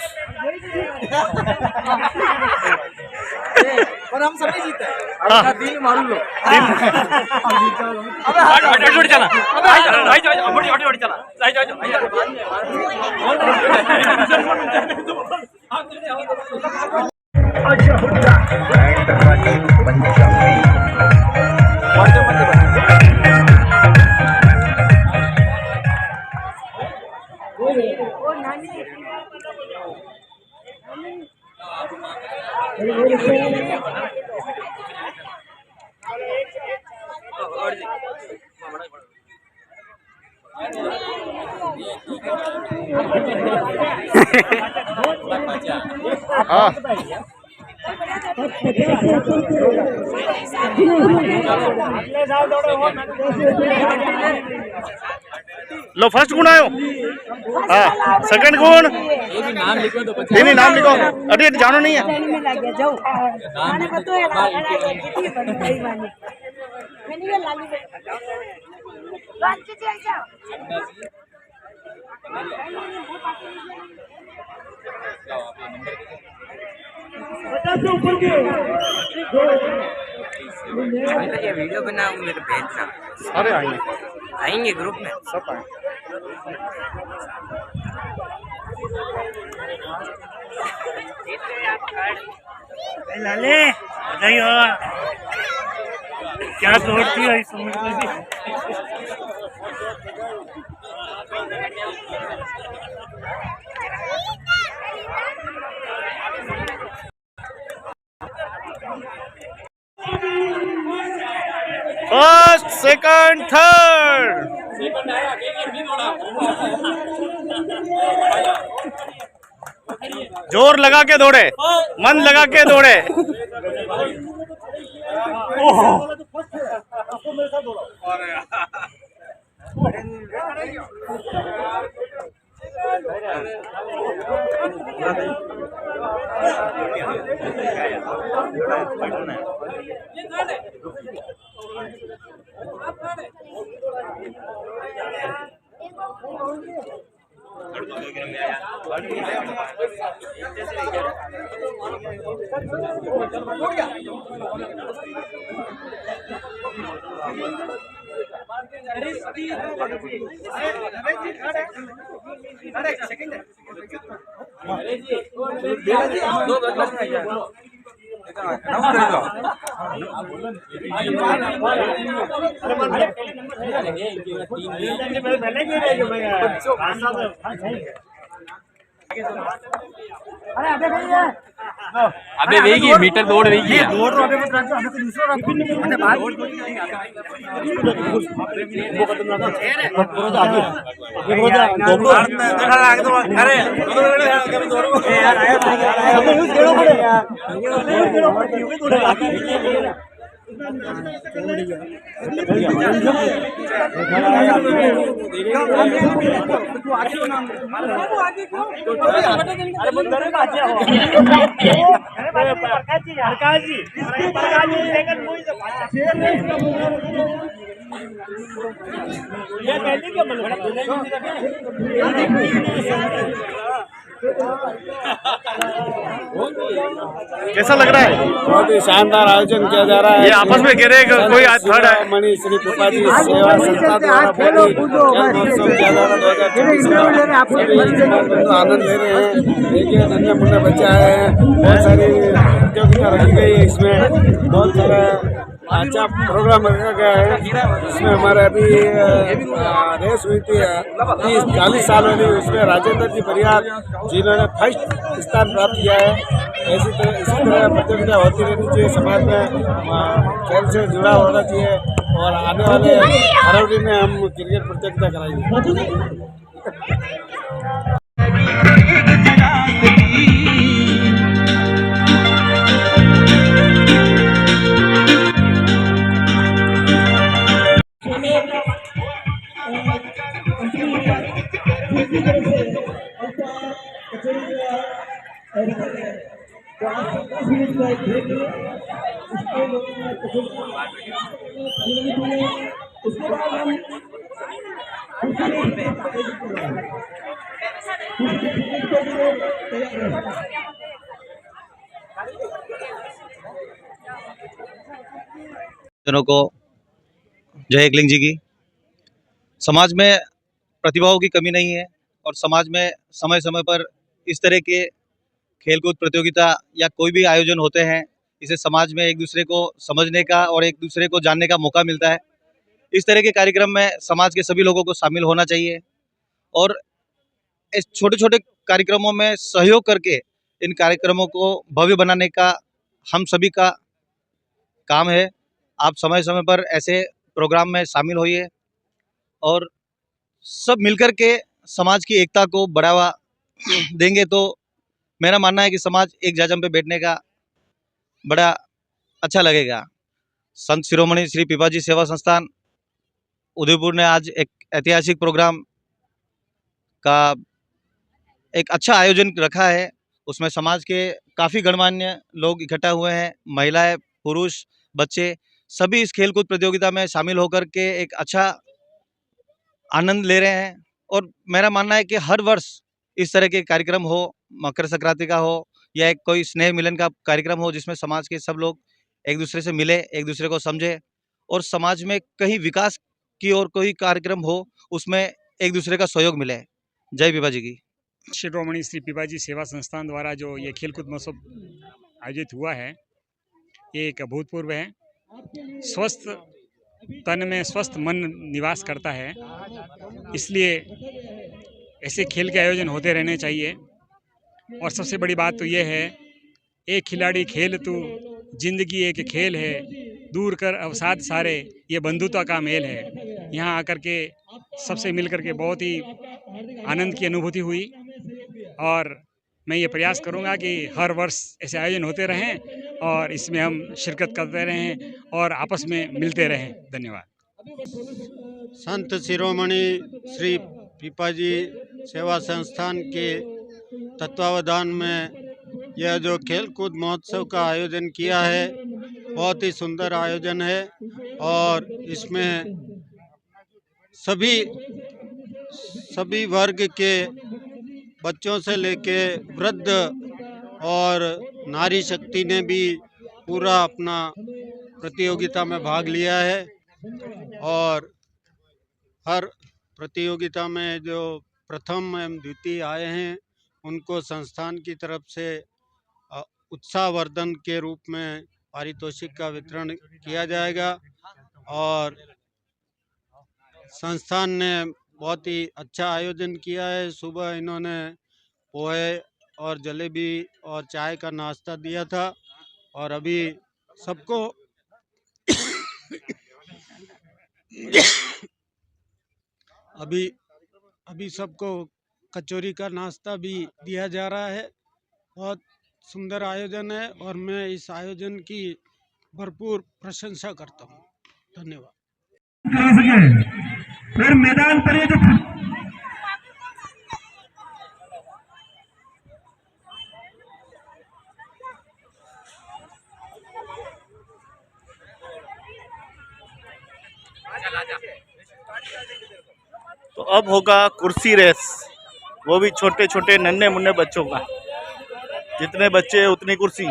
पर हम सभी जीते हैं। दिल मारू लो। अबे हट चला, हट चला, लो फर्स्ट कौन आयो? हाँ, सेकंड कौन? नाम लिखो तो नहीं नाम लिखो, अरे जानो नहीं है। ये वीडियो बनाऊं, मेरे भेजना। अरे आएंगे आएंगे ग्रुप में सब आएंगे। लाले बधाई हो। क्या दौड़ती हो इस उम्र में भी। First, second, third. जोर लगा के दौड़े, मन लगा के दौड़े। अबे वेगी मीटर दौड़ वेगी दौड़ अबे मत रख अबे दूसरा रख मैंने बात वो खत्म ना कर आगे ये बोला देखा आगे तो अरे यार आया सब यूज करो पड़े यार कैसा लग रहा है? बहुत ही शानदार आयोजन किया जा रहा है। ये आपस में कह रहे हैं कि कोई आज थर्ड है। मणि श्री पिपाजी सेवा संस्था द्वारा खेल महोत्सव किया जा रहा है 2024 का। आनंद ले रहे हैं। देखिए नन्हे मुन्ने बच्चे आए हैं, बहुत सारी प्रतियोगिता रखी गई है। इसमें बहुत सारा अच्छा प्रोग्राम रखा गया है। इसमें हमारे अभी रेस हुई थी 30-40 साल वाली, उसमें राजेंद्र जी परिहार जिन्होंने फर्स्ट स्थान प्राप्त किया है। इसी तरह प्रतियोगिता होती रहनी चाहिए। समाज में खेल से जुड़ा होना चाहिए और आने वाले फरवरी में हम क्रिकेट प्रतियोगिता कराएंगे। जनों को जय एकलिंग जी की। समाज में प्रतिभाओं की कमी नहीं है और समाज में समय समय पर इस तरह के खेलकूद प्रतियोगिता या कोई भी आयोजन होते हैं, इसे समाज में एक दूसरे को समझने का और एक दूसरे को जानने का मौका मिलता है। इस तरह के कार्यक्रम में समाज के सभी लोगों को शामिल होना चाहिए और इस छोटे छोटे कार्यक्रमों में सहयोग करके इन कार्यक्रमों को भव्य बनाने का हम सभी का काम है। आप समय समय पर ऐसे प्रोग्राम में शामिल होइए और सब मिलकर के समाज की एकता को बढ़ावा देंगे तो मेरा मानना है कि समाज एक जाजम पे बैठने का बड़ा अच्छा लगेगा। संत शिरोमणि श्री पिपाजी सेवा संस्थान उदयपुर ने आज एक ऐतिहासिक प्रोग्राम का एक अच्छा आयोजन रखा है। उसमें समाज के काफ़ी गणमान्य लोग इकट्ठा हुए हैं, महिलाएं, पुरुष, बच्चे सभी इस खेलकूद प्रतियोगिता में शामिल होकर के एक अच्छा आनंद ले रहे हैं। और मेरा मानना है कि हर वर्ष इस तरह के कार्यक्रम हो, मकर संक्रांति का हो या एक कोई स्नेह मिलन का कार्यक्रम हो, जिसमें समाज के सब लोग एक दूसरे से मिले, एक दूसरे को समझे और समाज में कहीं विकास की और कोई कार्यक्रम हो उसमें एक दूसरे का सहयोग मिले। जय पिपाजी की। शिरोमणि श्री पीपाजी सेवा संस्थान द्वारा जो ये खेलकूद महोत्सव आयोजित हुआ है, ये एक अभूतपूर्व है। स्वस्थ तन में स्वस्थ मन निवास करता है, इसलिए ऐसे खेल के आयोजन होते रहने चाहिए। और सबसे बड़ी बात तो ये है, एक खिलाड़ी खेल तू, जिंदगी एक खेल है, दूर कर अवसाद सारे, ये बंधुता का मेल है। यहाँ आकर के सबसे मिल कर के बहुत ही आनंद की अनुभूति हुई और मैं ये प्रयास करूँगा कि हर वर्ष ऐसे आयोजन होते रहें और इसमें हम शिरकत करते रहें और आपस में मिलते रहें। धन्यवाद। संत शिरोमणि श्री पीपाजी सेवा संस्थान के तत्वावधान में यह जो खेलकूद महोत्सव का आयोजन किया है, बहुत ही सुंदर आयोजन है और इसमें सभी वर्ग के बच्चों से लेके वृद्ध और नारी शक्ति ने भी पूरा अपना प्रतियोगिता में भाग लिया है और हर प्रतियोगिता में जो प्रथम एवं द्वितीय आए हैं उनको संस्थान की तरफ से उत्साहवर्धन के रूप में पारितोषिक का वितरण किया जाएगा। और संस्थान ने बहुत ही अच्छा आयोजन किया है। सुबह इन्होंने पोहे और जलेबी और चाय का नाश्ता दिया था और अभी सबको अभी सबको कचौरी का नाश्ता भी दिया जा रहा है। बहुत सुंदर आयोजन है और मैं इस आयोजन की भरपूर प्रशंसा करता हूँ। धन्यवाद। फिर मैदान पर ये जो तो अब होगा कुर्सी रेस, वो भी छोटे छोटे नन्हे मुन्ने बच्चों का। जितने बच्चे उतनी कुर्सी।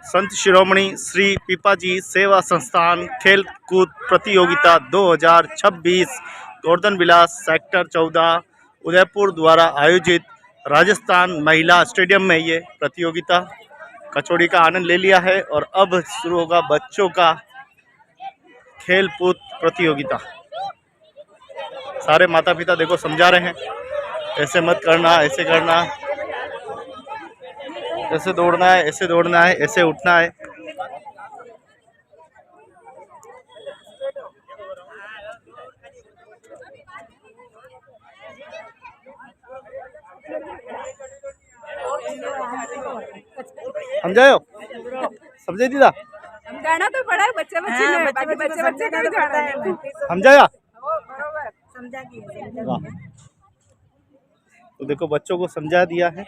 संत शिरोमणि श्री पीपाजी सेवा संस्थान खेल कूद प्रतियोगिता 2026 गोवर्धन विलास सेक्टर 14 उदयपुर द्वारा आयोजित राजस्थान महिला स्टेडियम में ये प्रतियोगिता। कचौड़ी का आनंद ले लिया है और अब शुरू होगा बच्चों का खेल कूद प्रतियोगिता। सारे माता पिता देखो समझा रहे हैं, ऐसे मत करना, ऐसे करना, ऐसे दौड़ना है, ऐसे दौड़ना है, ऐसे उठना है। समझायो? समझे दीदा? समझाना तो पड़ा है, बच्चे बच्चे का जाना है। समझाया? समझा दिया। तो देखो बच्चों को समझा दिया है।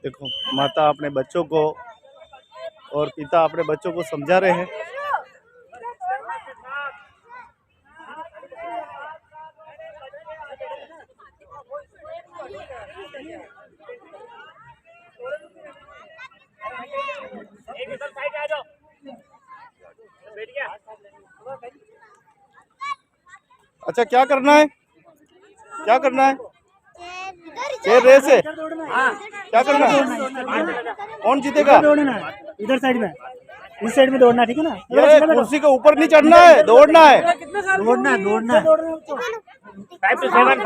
देखो माता अपने बच्चों को और पिता अपने बच्चों को समझा रहे हैं। अच्छा क्या करना है? क्या करना है? ये रेस है। क्या करना है? कौन जीतेगा? इधर साइड में, इस साइड में दौड़ना, ठीक है ना? ये कुर्सी के ऊपर नहीं चढ़ना है, दौड़ना है। दौड़ना। 5 to 7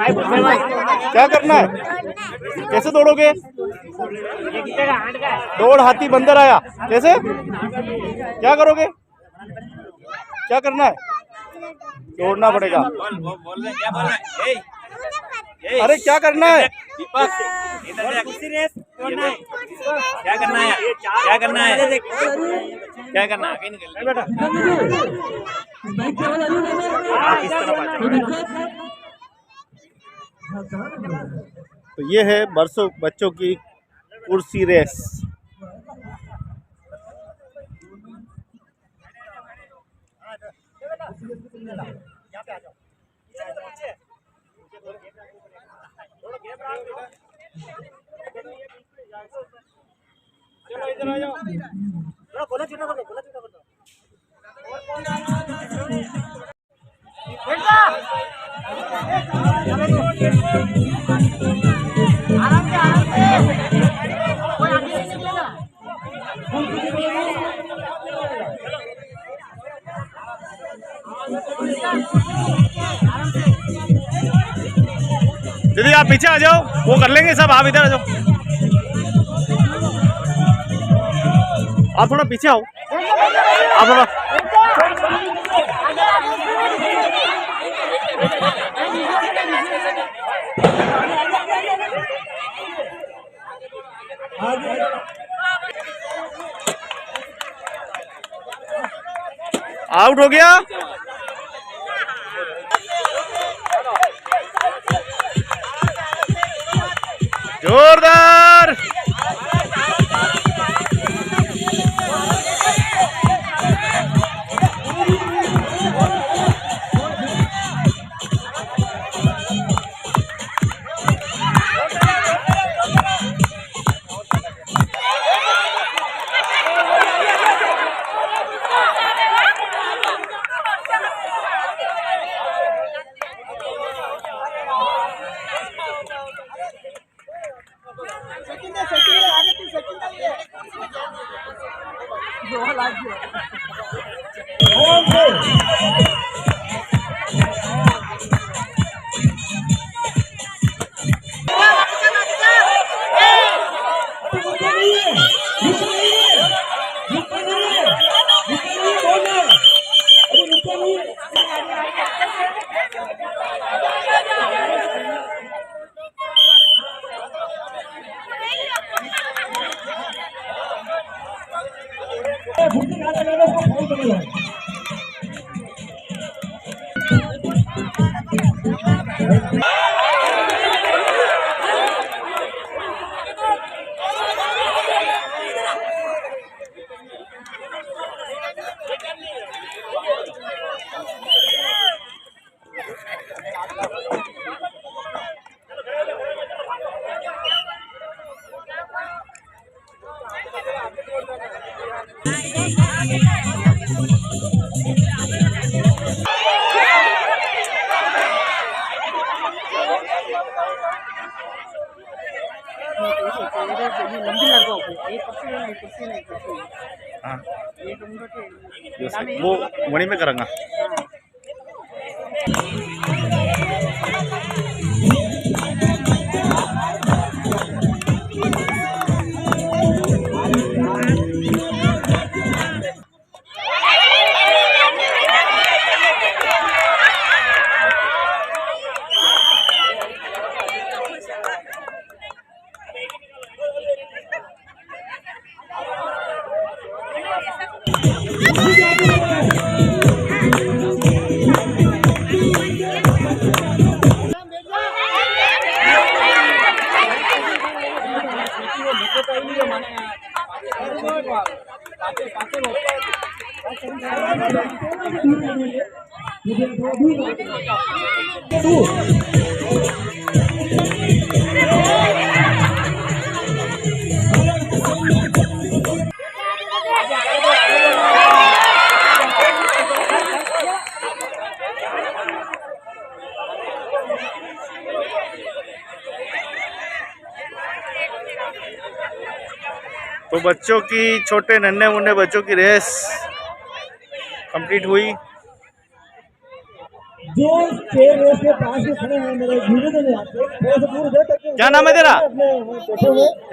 क्या करना है? कैसे दौड़ोगे? दौड़ हाथी बंदर आया, कैसे? क्या करोगे? क्या करना है? दौड़ना पड़ेगा। अरे क्या करना है? कुर्सी रेस दौड़ना है। क्या करना है? क्या करना है? क्या करना है? बेटा इस तरफ आ जाओ। तो ये है बच्चों की कुर्सी रेस। दीदी आप पीछे आ जाओ, वो कर लेंगे सब, आप इधर आ जाओ। आप थोड़ा पीछे आओ, आप थोड़ा। आउट हो गया। जोरदार। हाँ वो वहीं में करूँगा। तो बच्चों की, छोटे नन्हे मुन्ने बच्चों की रेस कंप्लीट हुई। जो पेड़ रेस के पास में खड़े हैं मेरे वीडियो में आपको थोड़ा सा दूर दे तक। क्या नाम है तेरा?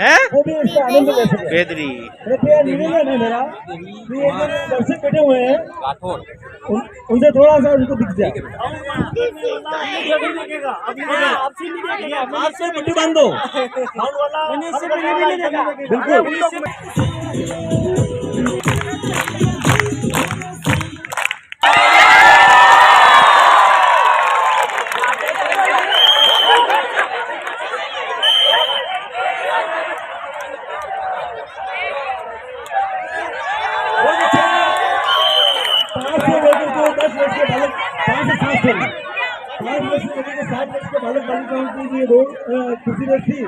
हैं? वो भी इसका आनंद ले सके। बेदरी। देखिए निवेदन है मेरा, ये दर्शक बैठे हुए हैं, उनसे थोड़ा सा उनको दिख जाए। आपसे मुट्ठी बांध दो। बिल्कुल। के बालक 5 से 7 थे, 5 वर्ष से लेकर 7 वर्ष के बालक बालिकाओं की ये दौड़ खुशी रेस थी।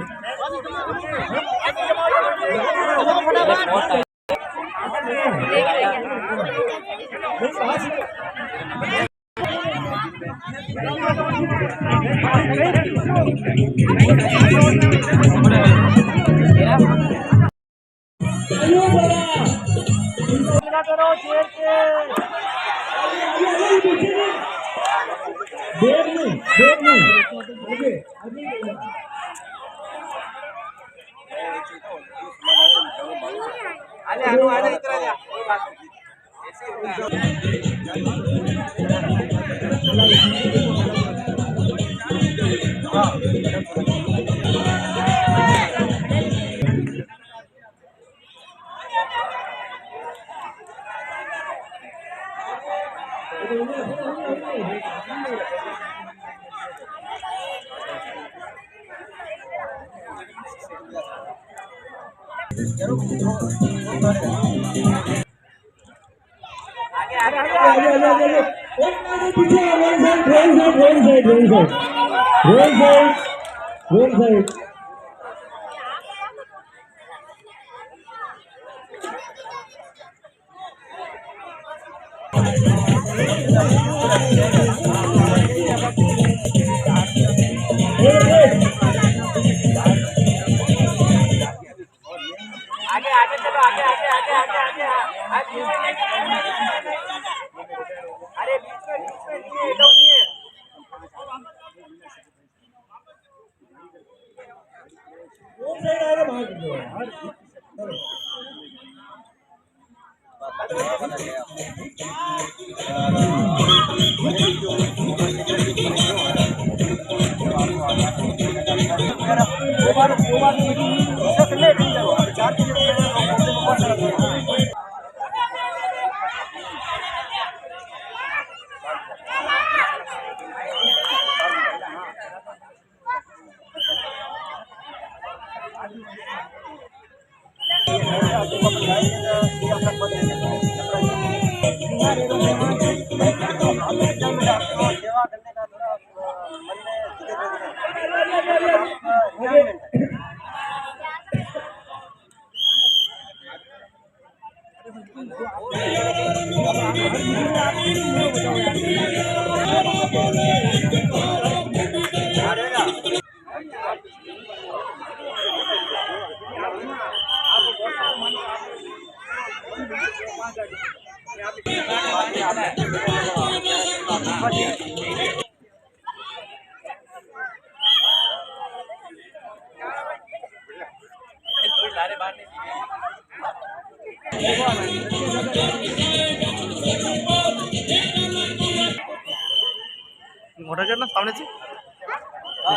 मोटा करना सामने से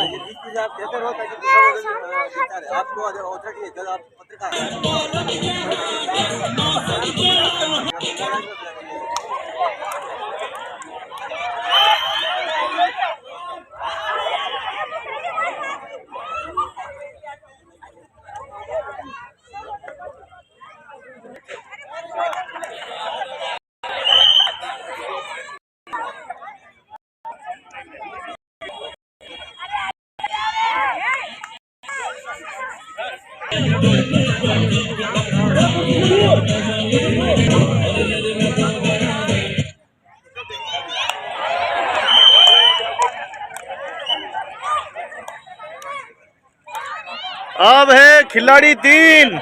ये 20 आप देते रहो ताकि दूसरा आपको ऑथोरिटी है, जब आप पत्रकार अब है खिलाड़ी 3।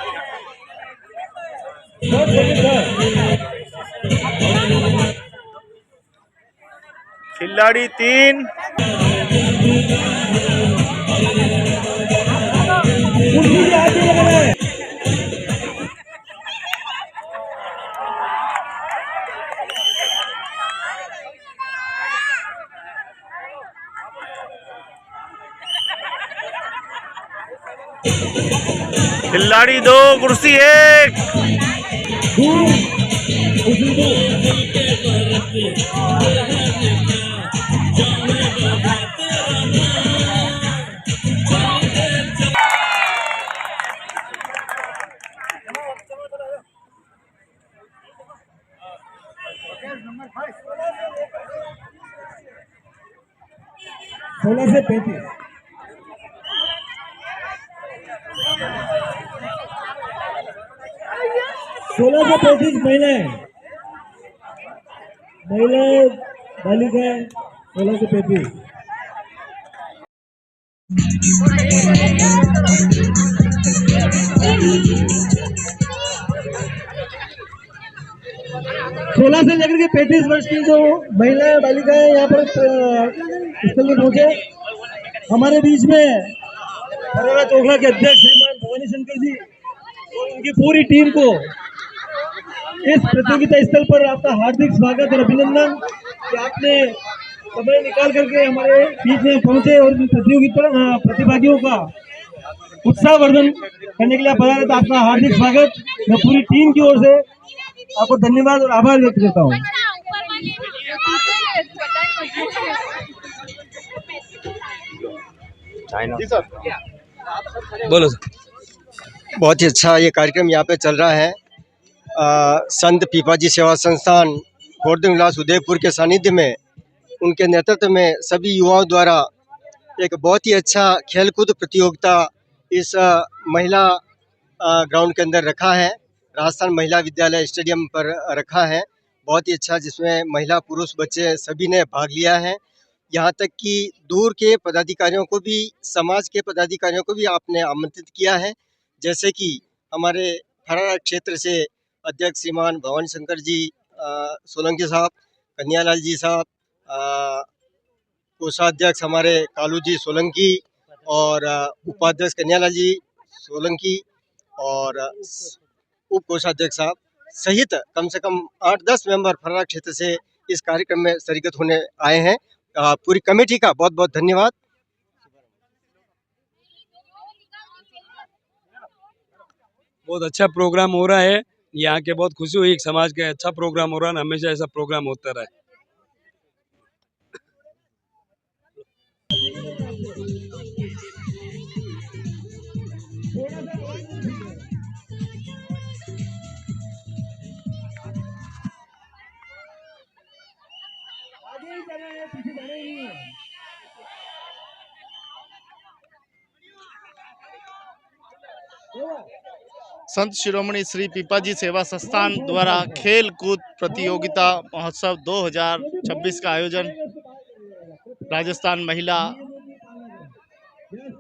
खिलाड़ी 3 खिलाड़ी 2 कुर्सी 1। 16 से 35। सोलह से 35 महिलाएं बालिकाएं 16 से 35। सोलह से लेकर के 35 वर्ष की जो महिलाएं बालिकाएं यहाँ पर स्थल में पहुंचे। हमारे बीच में फरारा चोखला के अध्यक्ष श्रीमान भवानी शंकर जी और उनकी पूरी टीम को इस प्रतियोगिता स्थल पर आपका हार्दिक स्वागत और अभिनंदन कि आपने समय निकाल करके हमारे बीच में पहुंचे और प्रतिभागियों का उत्साहवर्धन करने के लिए पधारे। तो आपका हार्दिक स्वागत मैं पूरी टीम की ओर से आपको धन्यवाद और आभार व्यक्त करता हूँ। बोलो सर। बहुत ही अच्छा ये कार्यक्रम यहाँ पे चल रहा है। संत पीपाजी सेवा संस्थान गोवर्धन विलास उदयपुर के सानिध्य में, उनके नेतृत्व में सभी युवाओं द्वारा एक बहुत ही अच्छा खेलकूद प्रतियोगिता इस महिला ग्राउंड के अंदर रखा है। राजस्थान महिला विद्यालय स्टेडियम पर रखा है। बहुत ही अच्छा, जिसमें महिला पुरुष बच्चे सभी ने भाग लिया है। यहाँ तक कि दूर के पदाधिकारियों को भी, समाज के पदाधिकारियों को भी आपने आमंत्रित किया है। जैसे कि हमारे फरारा क्षेत्र से अध्यक्ष श्रीमान भवानी शंकर जी सोलंकी साहब, कन्यालाल जी साहब, कोषाध्यक्ष हमारे कालू जी सोलंकी और उपाध्यक्ष कन्यालाल जी सोलंकी और उप कोषाध्यक्ष साहब सहित कम से कम 8-10 मेंबर फरारा क्षेत्र से इस कार्यक्रम में शरीकत होने आए हैं। पूरी कमेटी का बहुत बहुत धन्यवाद। बहुत अच्छा प्रोग्राम हो रहा है। यहाँ के बहुत खुशी हुई, एक समाज का अच्छा प्रोग्राम हो रहा है। हमेशा ऐसा प्रोग्राम होता रहे। संत शिरोमणि श्री पीपाजी सेवा संस्थान द्वारा खेल कूद प्रतियोगिता महोत्सव 2026 का आयोजन राजस्थान महिला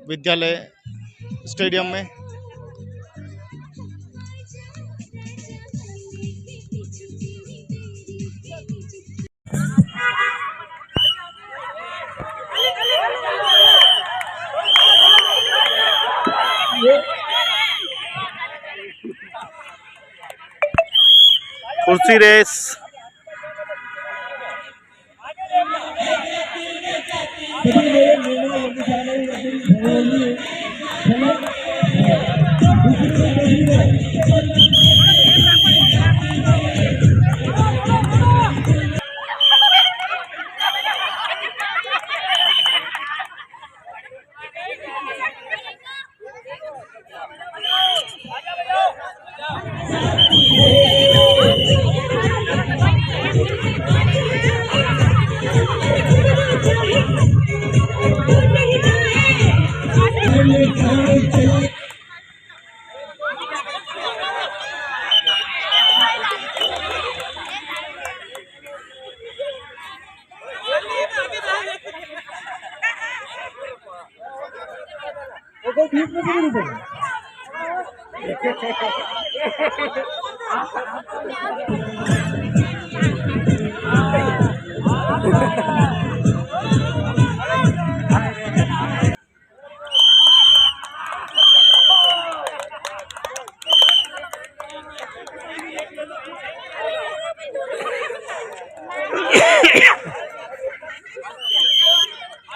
विद्यालय स्टेडियम में। कुर्सी रेस,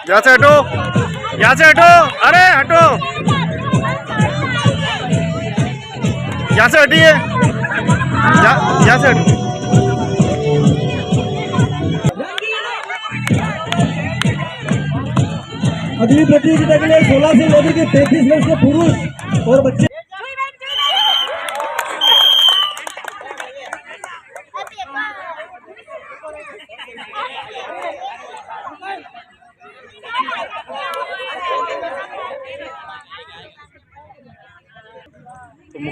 यहाँ से हटो, यहाँ से हटो, अरे हटो, यहाँ से हटिए, यहाँ से हटो। अगली प्रतियोगिता के लिए 16 से लेकर के 33 वर्ष के पुरुष और बच्चे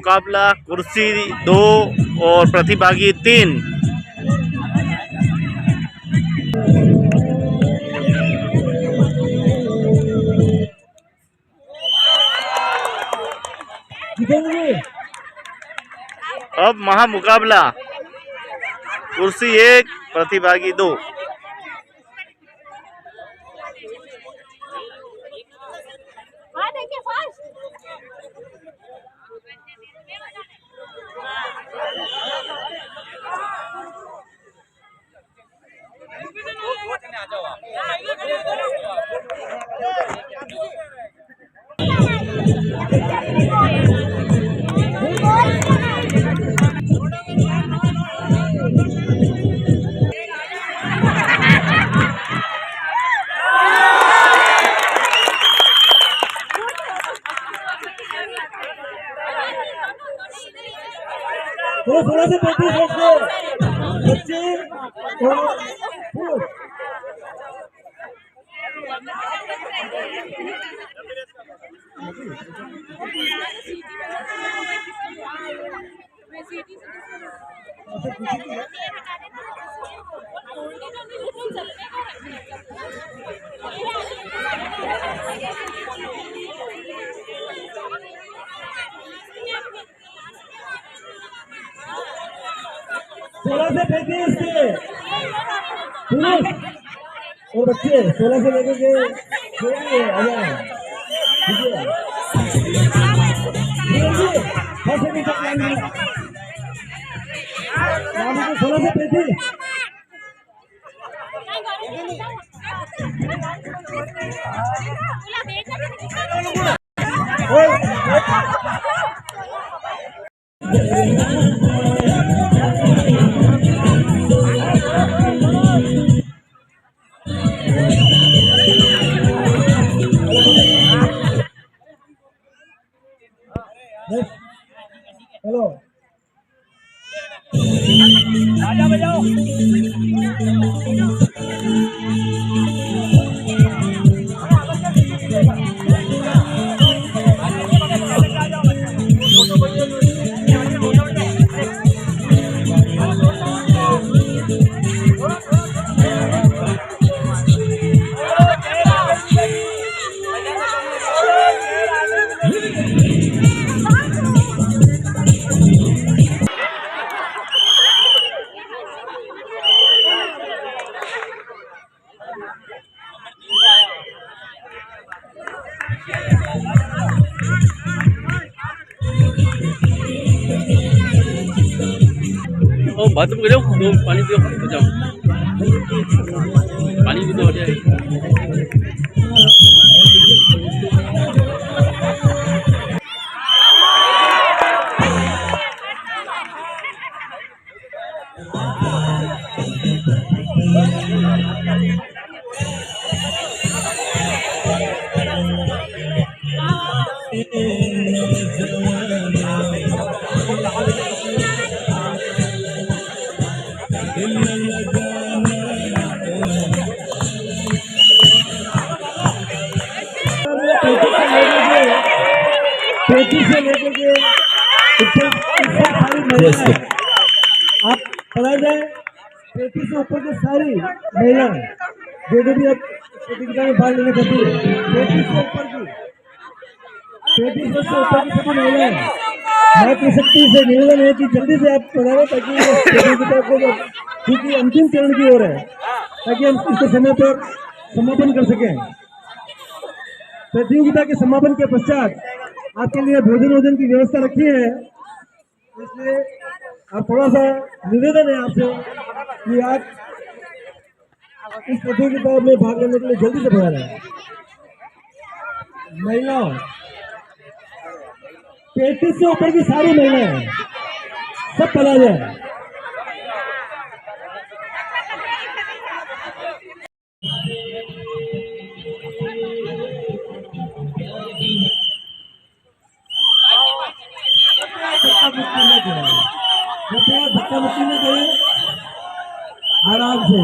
मुकाबला कुर्सी 2 और प्रतिभागी 3। अब महामुकाबला कुर्सी 1 प्रतिभागी 2। थोड़ा से बच्चे थोड़ा से फेंकिए इसके और बच्चे 16 से लेकर के थोड़ा से फेंकिए। हेलो आजा बजाओ। बात तो करो दो पानी पियो जाओ पानी भी तो हो जाए। से लेकर के आप पढ़ा जाए 35 से ऊपर की सारी महिला जो भी आप प्रतियोगिता में भाग लेने चाहती है 35 से ऊपर की सभी महिलाएं मातृशक्ति से निवेदन है कि जल्दी से आप पढ़ाओ ताकि प्रतियोगिता को क्योंकि अंतिम चरण की ओर है ताकि हम इसके समय पर समापन कर सकें। प्रतियोगिता के समापन के पश्चात आपके लिए भोजन की व्यवस्था रखी है, इसलिए आप थोड़ा सा निवेदन है आपसे कि आप इस प्रतियोगिता में भाग लेने के लिए जल्दी से बढ़ा रहे हैं। महिलाओं 35 से ऊपर की सारी महिलाएं सब पढ़ा जाए। धक्का मुक्की में करें आराम से।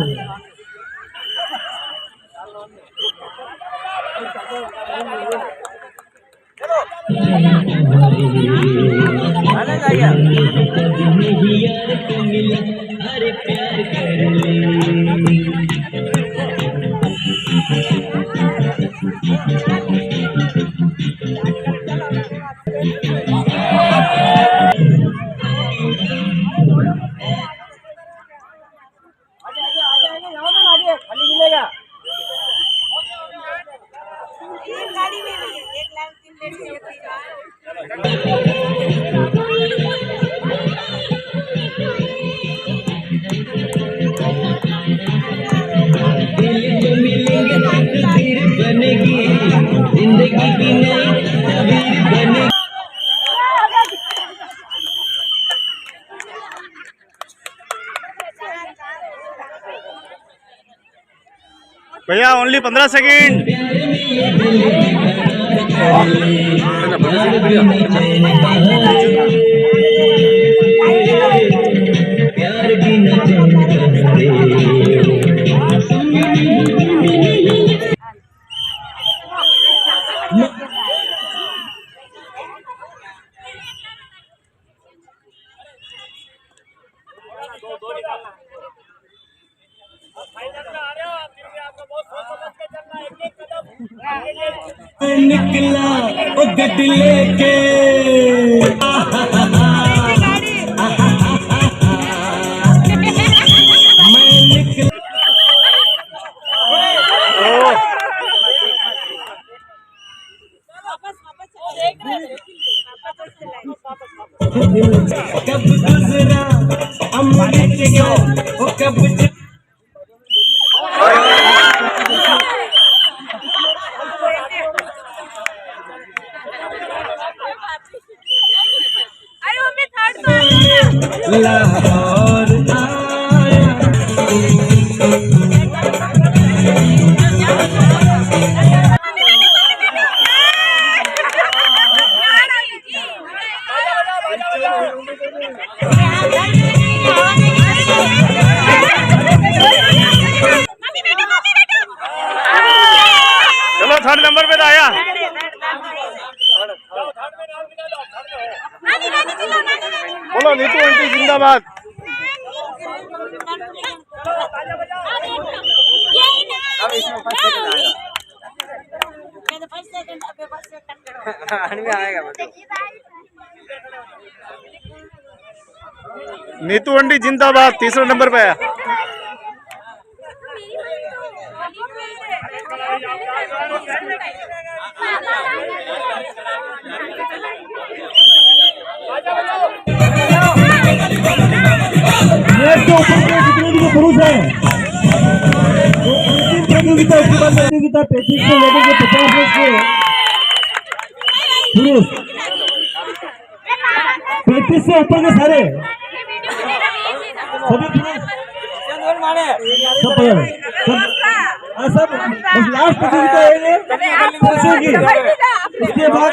भैया ओनली 15 सेकेंड। निकला वो गड्डी लेके कब गुजरा अमृत गया वो कब लाहौर चलो थर्ड नंबर पे तो आया। बोलो नीतू आंटी जिंदाबाद। नीतू आंटी जिंदाबाद तीसरे नंबर पे है। पुरुष है प्रतियोगिता प्रतियोगिता 35 से लेकर के 50 वर्ष के पुरुष 35 से ऊपर के सारे सभी पुरुष सब लास्ट प्रतियोगिता है पुरुषों की। उसके बाद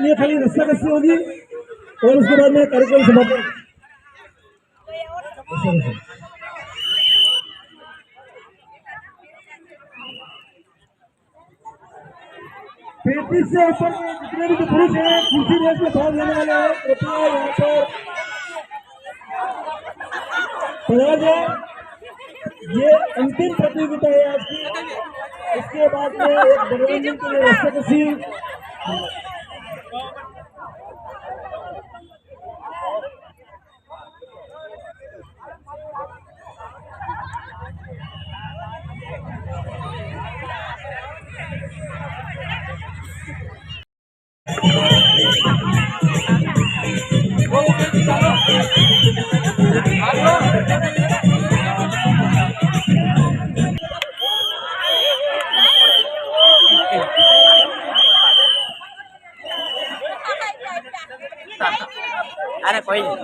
ये खाली रस्सा कस्सी होगी और उसके बाद में कार्यक्रम समापन। 35 से ऊपर जितने भी पुरुष हैं किसी रेस में भाग लेने वाले हैं कृपया यहाँ पर तैयार है। ये अंतिम प्रतियोगिता है आज की। इसके बाद में एक मनोरंजन के लिए रस्साकशी अरे कोई नहीं।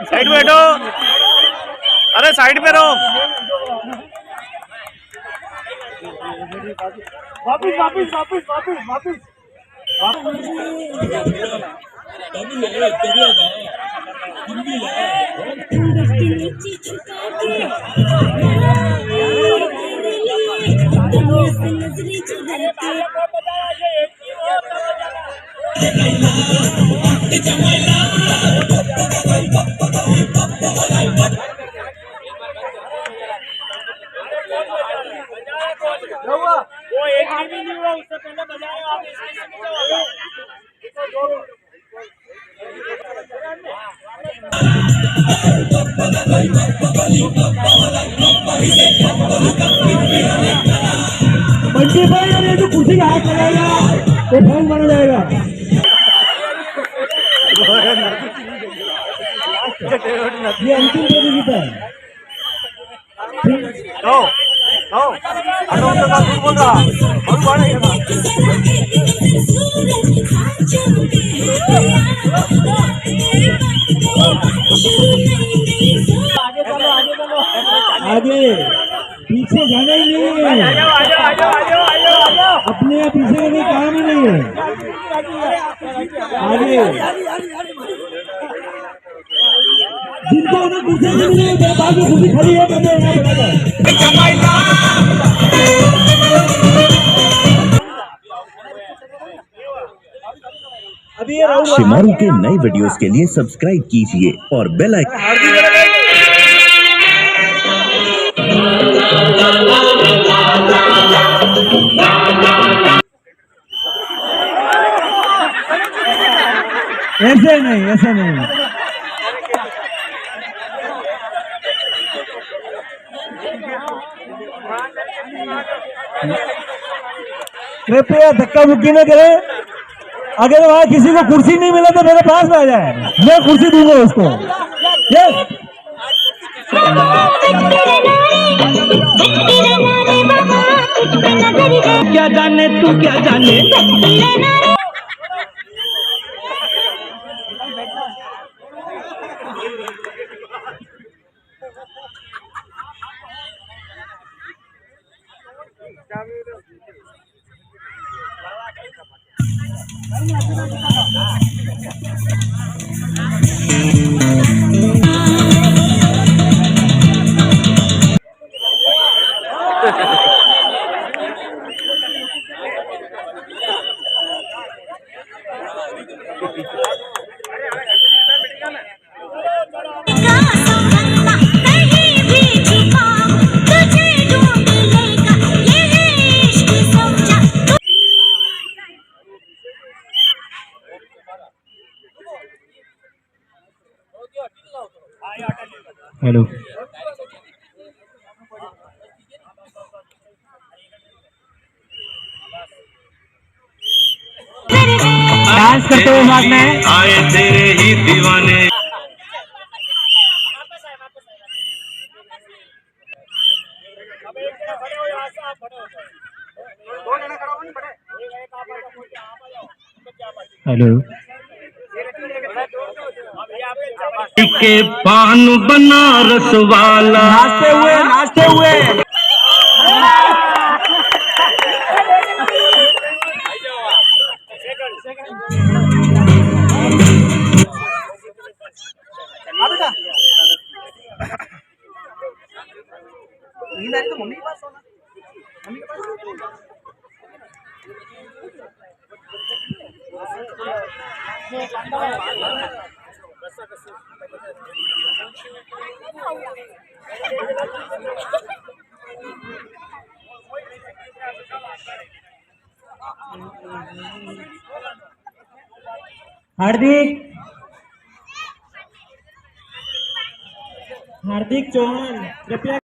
साइड में बैठो। अरे साइड में रहो। वो एक भी नहीं हुआ उससे पहले बजाए आप बंटी भाई अरे जो कुर्सी का हाथ लगाएगा तो फोन बना जाएगा। ये अंतिम प्रतियोगिता है। आगे पीछे जाना ही नहीं है, अपने पीछे का कोई काम ही नहीं है। आगे जिनको उन्हें कुर्सी नहीं मिली है बाद में कुर्सी खड़ी है शिमारू के नए वीडियोस के लिए सब्सक्राइब कीजिए और बेल आइकन। ऐसे नहीं, ऐसे नहीं। कृपया धक्का मुक्की न करें। अगर वहां किसी को कुर्सी नहीं मिला तो मेरे पास में आ जाए, मैं कुर्सी दूंगा उसको। क्या जाने तू क्या जाने। हेलो, डांस करते हुए भागना है। आए तेरे ही दीवाने। हेलो, के पान बनारस वाला नाचते हुए नाचते हुए। मम्मी के पास सोना, मम्मी के पास। हार्दिक चौहान कृपया।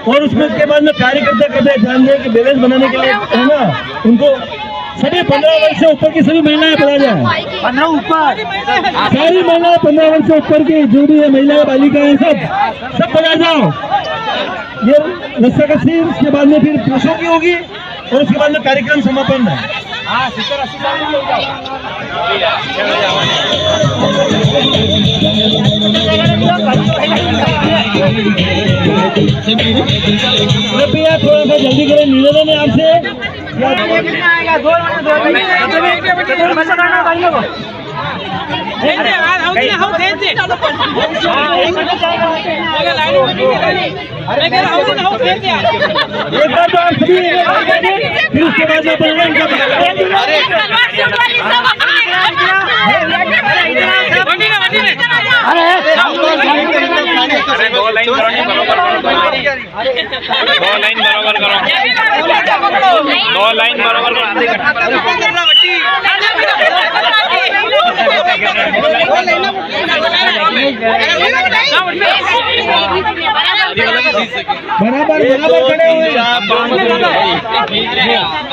और उसमें के बाद में कार्यकर्ता करते ध्यान दें कि बैलेंस बनाने के लिए है ना, उनको सभी 15 वर्ष से ऊपर की सभी महिलाएं बता जाए। 15 ऊपर सारी महिलाएं 15 वर्ष से ऊपर की जो भी है महिलाएं बालिकाएं सब बता जाओ। ये रस्साकशी उसके बाद में फिर पुरुषों की होगी और उसके बाद में कार्यक्रम समापन है। कृपया थोड़ा सा जल्दी करें, निवेदन है आपसे। बराबर खड़े हुए,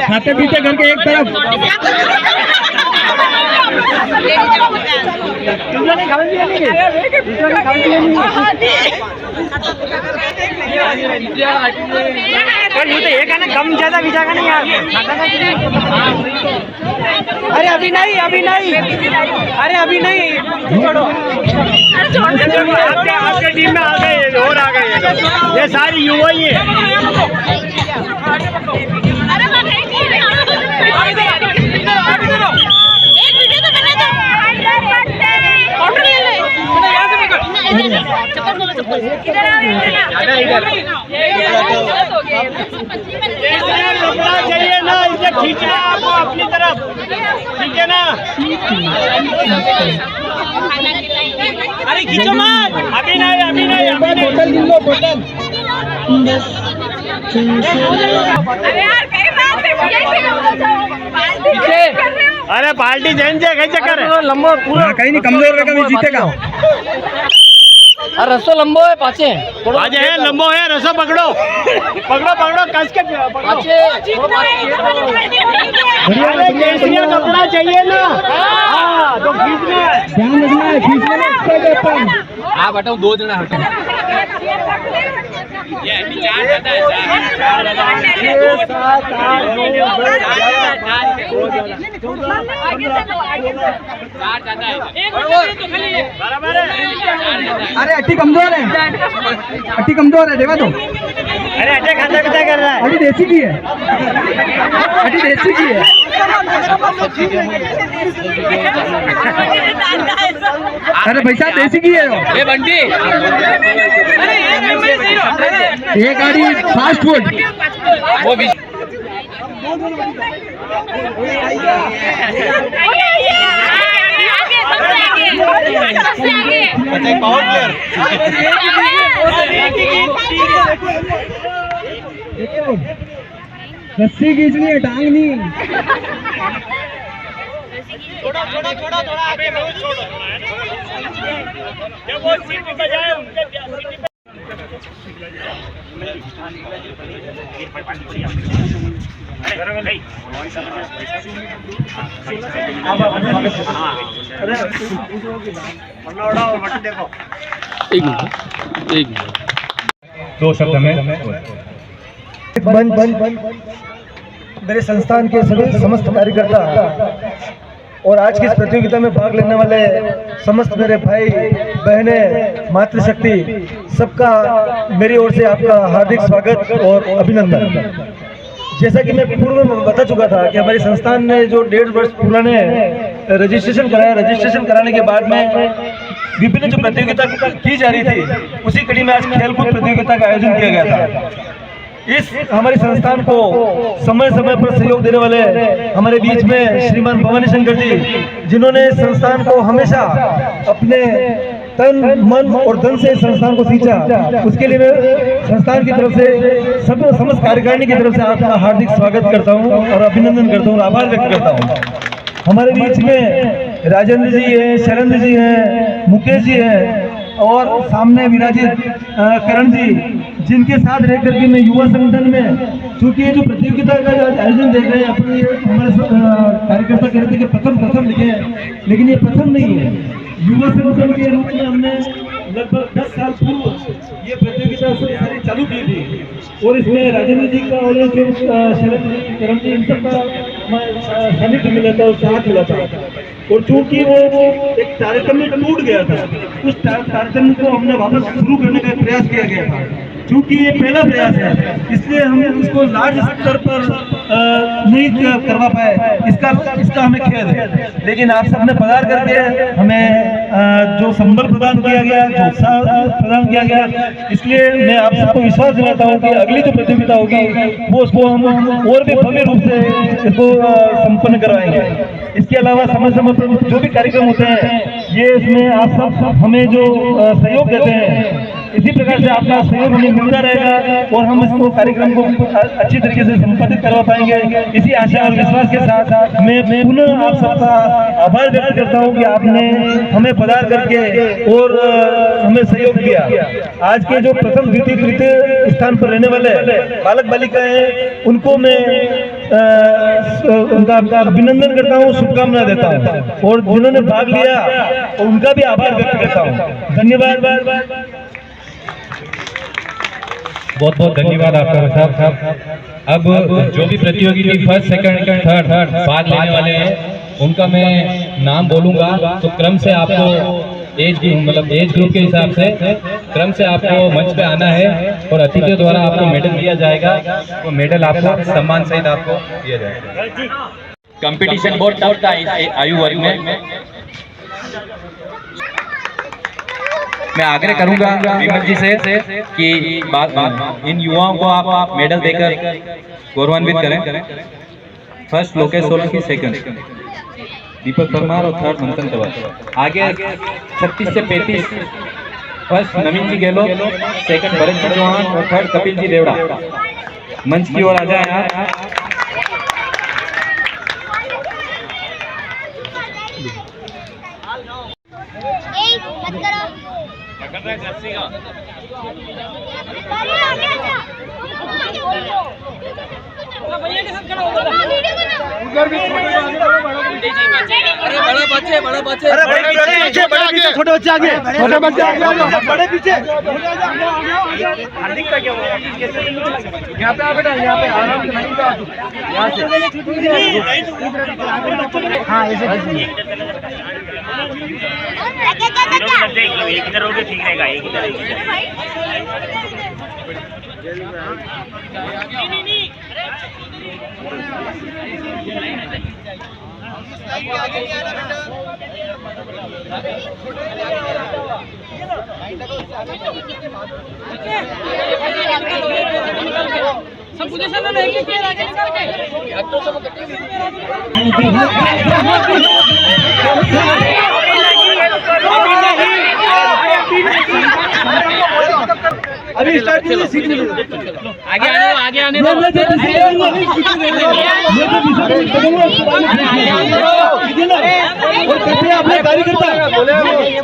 खाते पीते घर के एक तरफ। एक है ना कम ज्यादा विचार का नहीं यार। अरे अभी नहीं, अभी नहीं, अरे अभी नहीं, छोड़ो। आपके टीम में आ गए और आ गए, ये सारी युवा ही है। चाहिए ना, इसे खींचना आपको अपनी तरफ, ठीक है ना? अरे खींचो मत, अभी नहीं, अभी नहीं, अभी नहीं। अरे पार्टी जैन से कहीं चक्कर है, लंबो पूरा कहीं नहीं, कमजोर रहेगा मैं जीतेगा। अरे रस्सो लंबो है, पाचे है, लंबो है, रस्सा पकड़ो, पकड़ो पकड़ो, कस के बढ़िया कपड़ा चाहिए ना। हाँ तो खींचना है, ध्यान रखना है, खींचने में हाँ बताओ, 2 जना हटो। अरे अट्टी कमजोर है, अट्टी कमजोर है, देवा दो। अरे अटे खाता पीता कर रहा है, अभी देसी की है, अभी देसी की है। अरे भाई साहब देसी की है ये बंटी। ये गाड़ी फास्ट फूड वो भी पावर प्लेयर। रस्सी खींचनी है, टांग नहीं। थोड़ा आगे छोड़ो। जब वो सीट पे बजाए उनके एक मिनट 2 शब्द में मेरे संस्थान के सभी समस्त कार्यकर्ता और आज की इस प्रतियोगिता में भाग लेने वाले समस्त मेरे भाई बहनें, मातृशक्ति, सबका मेरी ओर से आपका हार्दिक स्वागत और अभिनंदन। जैसा कि मैं पूर्व में बता चुका था कि हमारे संस्थान ने जो 1.5 वर्ष पुराने रजिस्ट्रेशन कराया, रजिस्ट्रेशन कराने के बाद में विभिन्न जो प्रतियोगिता की जा रही थी, उसी कड़ी में आज खेलकूद प्रतियोगिता का आयोजन किया गया था। इस हमारे संस्थान को समय समय पर सहयोग देने वाले हमारे बीच में श्रीमान भवानी शंकर जी, जिन्होंने संस्थान को हमेशा अपने तन मन और धन से संस्थान को सींचा, उसके लिए मैं संस्थान की तरफ से सब समस्त कार्यकारिणी की तरफ से आपका हार्दिक स्वागत करता हूं और अभिनंदन करता हूं और आभार व्यक्त करता हूं। हमारे बीच में राजेंद्र जी हैं, शैलेंद्र जी हैं, मुकेश जी हैं और सामने विराजित करण जी, जिनके साथ रह करके मैं युवा संगठन में, चूंकि ये जो प्रतियोगिता का आयोजन देख रहे हैं, अपने हमारे कार्यकर्ता कह रहे थे कि प्रथम लिखे, लेकिन ये प्रथम नहीं है। युवा संगठन के रूप में हमने लगभग 10 साल पूर्व ये प्रतियोगिता सारी चालू की थी और इसमें राजेंद्र जी का और शैलेंद्र जी, करण जी, इन सबका सानिध्य मिला था और साथ मिला था। और चूंकि वो एक कार्यक्रम में टूट गया था, उस कार्यक्रम को हमने वापस शुरू करने का प्रयास किया गया था। चूंकि ये पहला प्रयास है इसलिए हम इसको लार्ज स्तर पर नहीं करवा पाए, इसका हमें खेद है। लेकिन आप सबने पधार करके हमें जो संबल प्रदान किया गया, जो उत्साह प्रदान किया गया, इसलिए मैं आप सबको विश्वास दिलाता हूँ कि अगली जो प्रतियोगिता होगी वो उसको हम और भी भव्य रूप से इसको संपन्न करवाएंगे। इसके अलावा समय समय पर जो भी कार्यक्रम होते हैं ये इसमें आप सब हमें जो सहयोग देते हैं, इसी प्रकार से आपका सहयोग हमें मिलता रहेगा और हम इसको कार्यक्रम को अच्छी तरीके से संपादित करवा पाएंगे। इसी आशा और विश्वास के साथ मैं पुनः आप सबका आभार व्यक्त करता हूं कि आपने हमें पधार करके और हमें सहयोग दिया। आज के जो प्रथम द्वितीय तृतीय स्थान पर रहने वाले बालक बालिकाएं उनको मैं उनका अभिनंदन करता हूँ, शुभकामना देता हूँ और जिन्होंने भाग लिया उनका भी आभार व्यक्त करता हूँ। धन्यवाद। बहुत बहुत धन्यवाद आपका साहब। अब जो भी प्रतियोगी फर्स्ट सेकंड थर्ड भाग लेने वाले हैं उनका मैं नाम बोलूंगा, तो क्रम से आपको एज ग्रुप के हिसाब से क्रम से आपको मंच पे आना है और अतिथियों द्वारा आपको मेडल दिया जाएगा। वो मेडल आपको सम्मान सहित आपको दिया जाएगा। कंपटीशन बहुत टफ था इस आयु वर्ग में। मैं आग्रह करूंगा विमल जी से कि इन युवाओं को आप मेडल देकर गौरवान्वित करें। फर्स्ट लोकेश सोलंकी, सेकंड दीपक परमार और थर्ड मंथन तंवर। आगे 36 से 35 फर्स्ट नवीन जी गहलोत, सेकंड भरत जी चौहान और थर्ड कपिल जी देवड़ा। मंच की ओर आ जाए आप। बड़ा बच्चे छोटे बच्चे आगे, छोटे बच्चे आगे, बड़े पीछे। हार्दिक का क्या हुआ? यहाँ पे आ बेटा, यहाँ पे आराम से नहीं, यहाँ से। हाँ ऐसे देख लो, एक इधर होके ठीक रहेगा, एक इधर सब पोजीशन में एक पैर आगे निकाल के अब तो सब अभी स्टार्ट कीजिए, सीट में आगे आने दो अपने कार्यकर्ता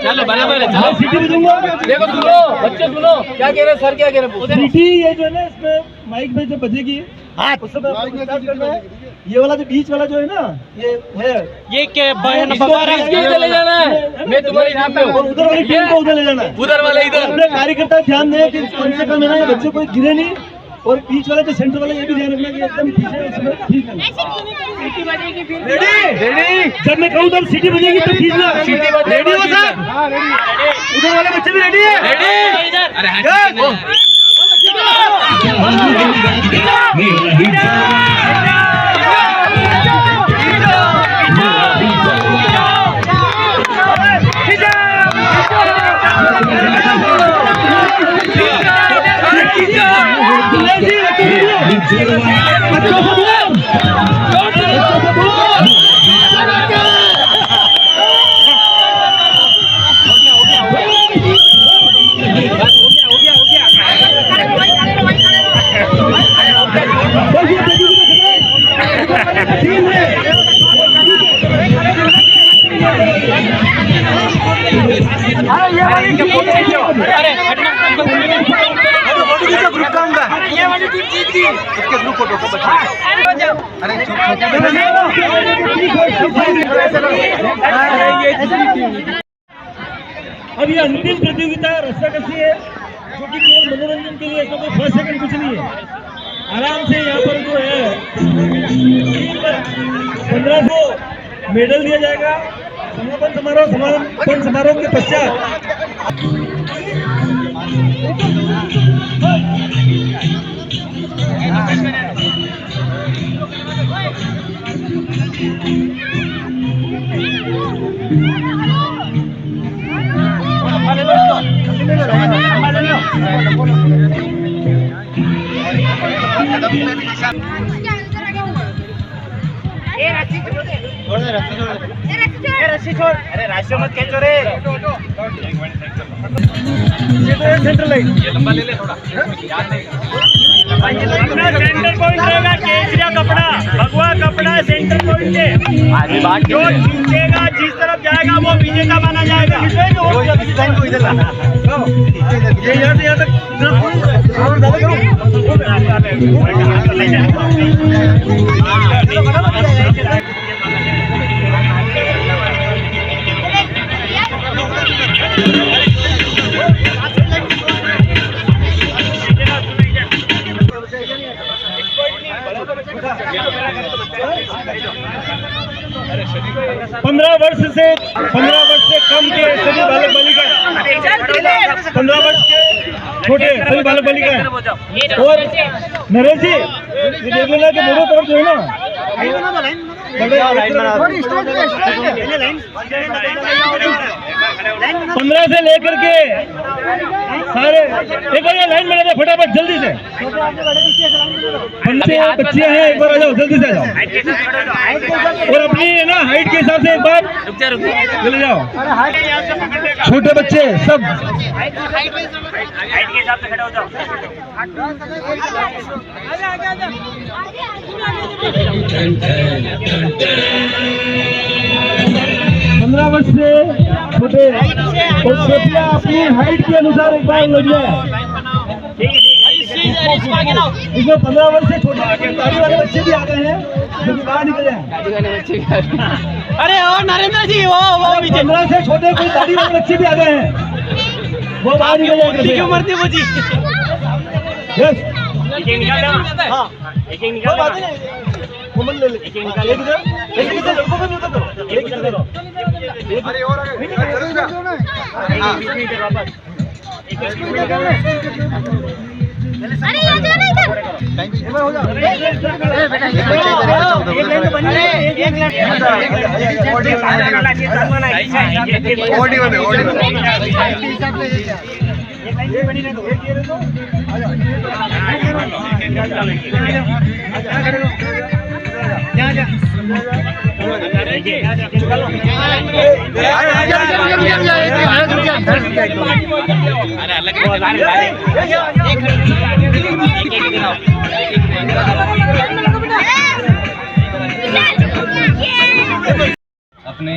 चलो बराबर है। सीटी भी दूंगा। देखो सुनो बच्चे, सुनो क्या कह रहे हैं सर, क्या कह रहे हैं? सीटी ये जो है ना, इसमें माइक में जो बजेगी उस समय आपको स्टार्ट करना है। ये वाला जो बीच वाला जो है ना, ये क्या ले जाना है? मैं तुम्हारे यहाँ पे उधर वाली टीम को उधर ले जाना है, उधर वाले इधर। अपने कार्यकर्ता ध्यान दें कि कम से कम है ना, बच्चे कोई गिरे नहीं, और बीच वाला जो सेंटर वाला ये भी ध्यान रखना कि एकदम पीछे ठीक है। रेडी? जब मैं कहूँ तब सीटी बजेगी तो खींचना। रेडी हो सर? उधर वाले बच्चे भी रेडी है? रेडी। अब ये अंतिम प्रतियोगिता रस्साकशी है, जो कि केवल मनोरंजन के लिए, इसमें कोई फर्स्ट सेकंड कुछ नहीं है। आराम से यहाँ पर जो है 1500 मेडल दिया जाएगा। समापन समारोह के पश्चात रस्सी छोड़, अरे रास्ते मत खींचो रे। सेंटर लाइन ये लंबा ले ले थोड़ा। अपना सेंटर पॉइंट रहेगा केसरिया कपड़ा, भगवा कपड़ा सेंटर पॉइंट है। जो जीतेगा जिस तरफ जाएगा वो विजेता माना जाएगा। इधर लाना ये यहाँ से यहाँ तक पंद्रह वर्ष से कम के सभी बालक बालिका, 15 वर्ष के छोटे सभी बालक बालिका। और नरेश जी ये देख लेना कि दोनों तरफ जो है ना 15 से लेकर के सारे एक बार ये लाइन में लगे फटाफट जल्दी से। 15 बच्चियां हैं, एक बार आ जाओ जल्दी से आ जाओ और अपनी है ना हाइट के हिसाब से एक बार चले जाओ। छोटे बच्चे सब हाइट के हिसाब से खड़े हो जाओ। 15 वर्ष से छोटे और छोटियां अपनी हाइट के अनुसार एक बार लग जाए। इसमें 15 वर्ष से छोटे दाढ़ी वाले बच्चे भी आ गए हैं जो बाहर निकले हैं। अरे ओ नरेंद्र जी वो 15 से छोटे कोई दाढ़ी वाले बच्चे भी आ गए हैं, वो बाहर निकले। क्यों मरते वो जी? यस एक निकाल दो। हां एक निकाल दो। घुमन ले ले एक निकाल एक इधर एक इधर लड़कों को न्यूटन करो एक इधर करो। अरे और आ गए हां बीच में इधर वापस एक निकाल ले। अरे ये जो ना इधर टाइम हो जा ए बेटा एक लाइन तो बन रही है। एक लाइन बॉडी बने हिसाब से एक लाइन बनी रहे तो एक ये रहे तो आ जाओ जा जा अपने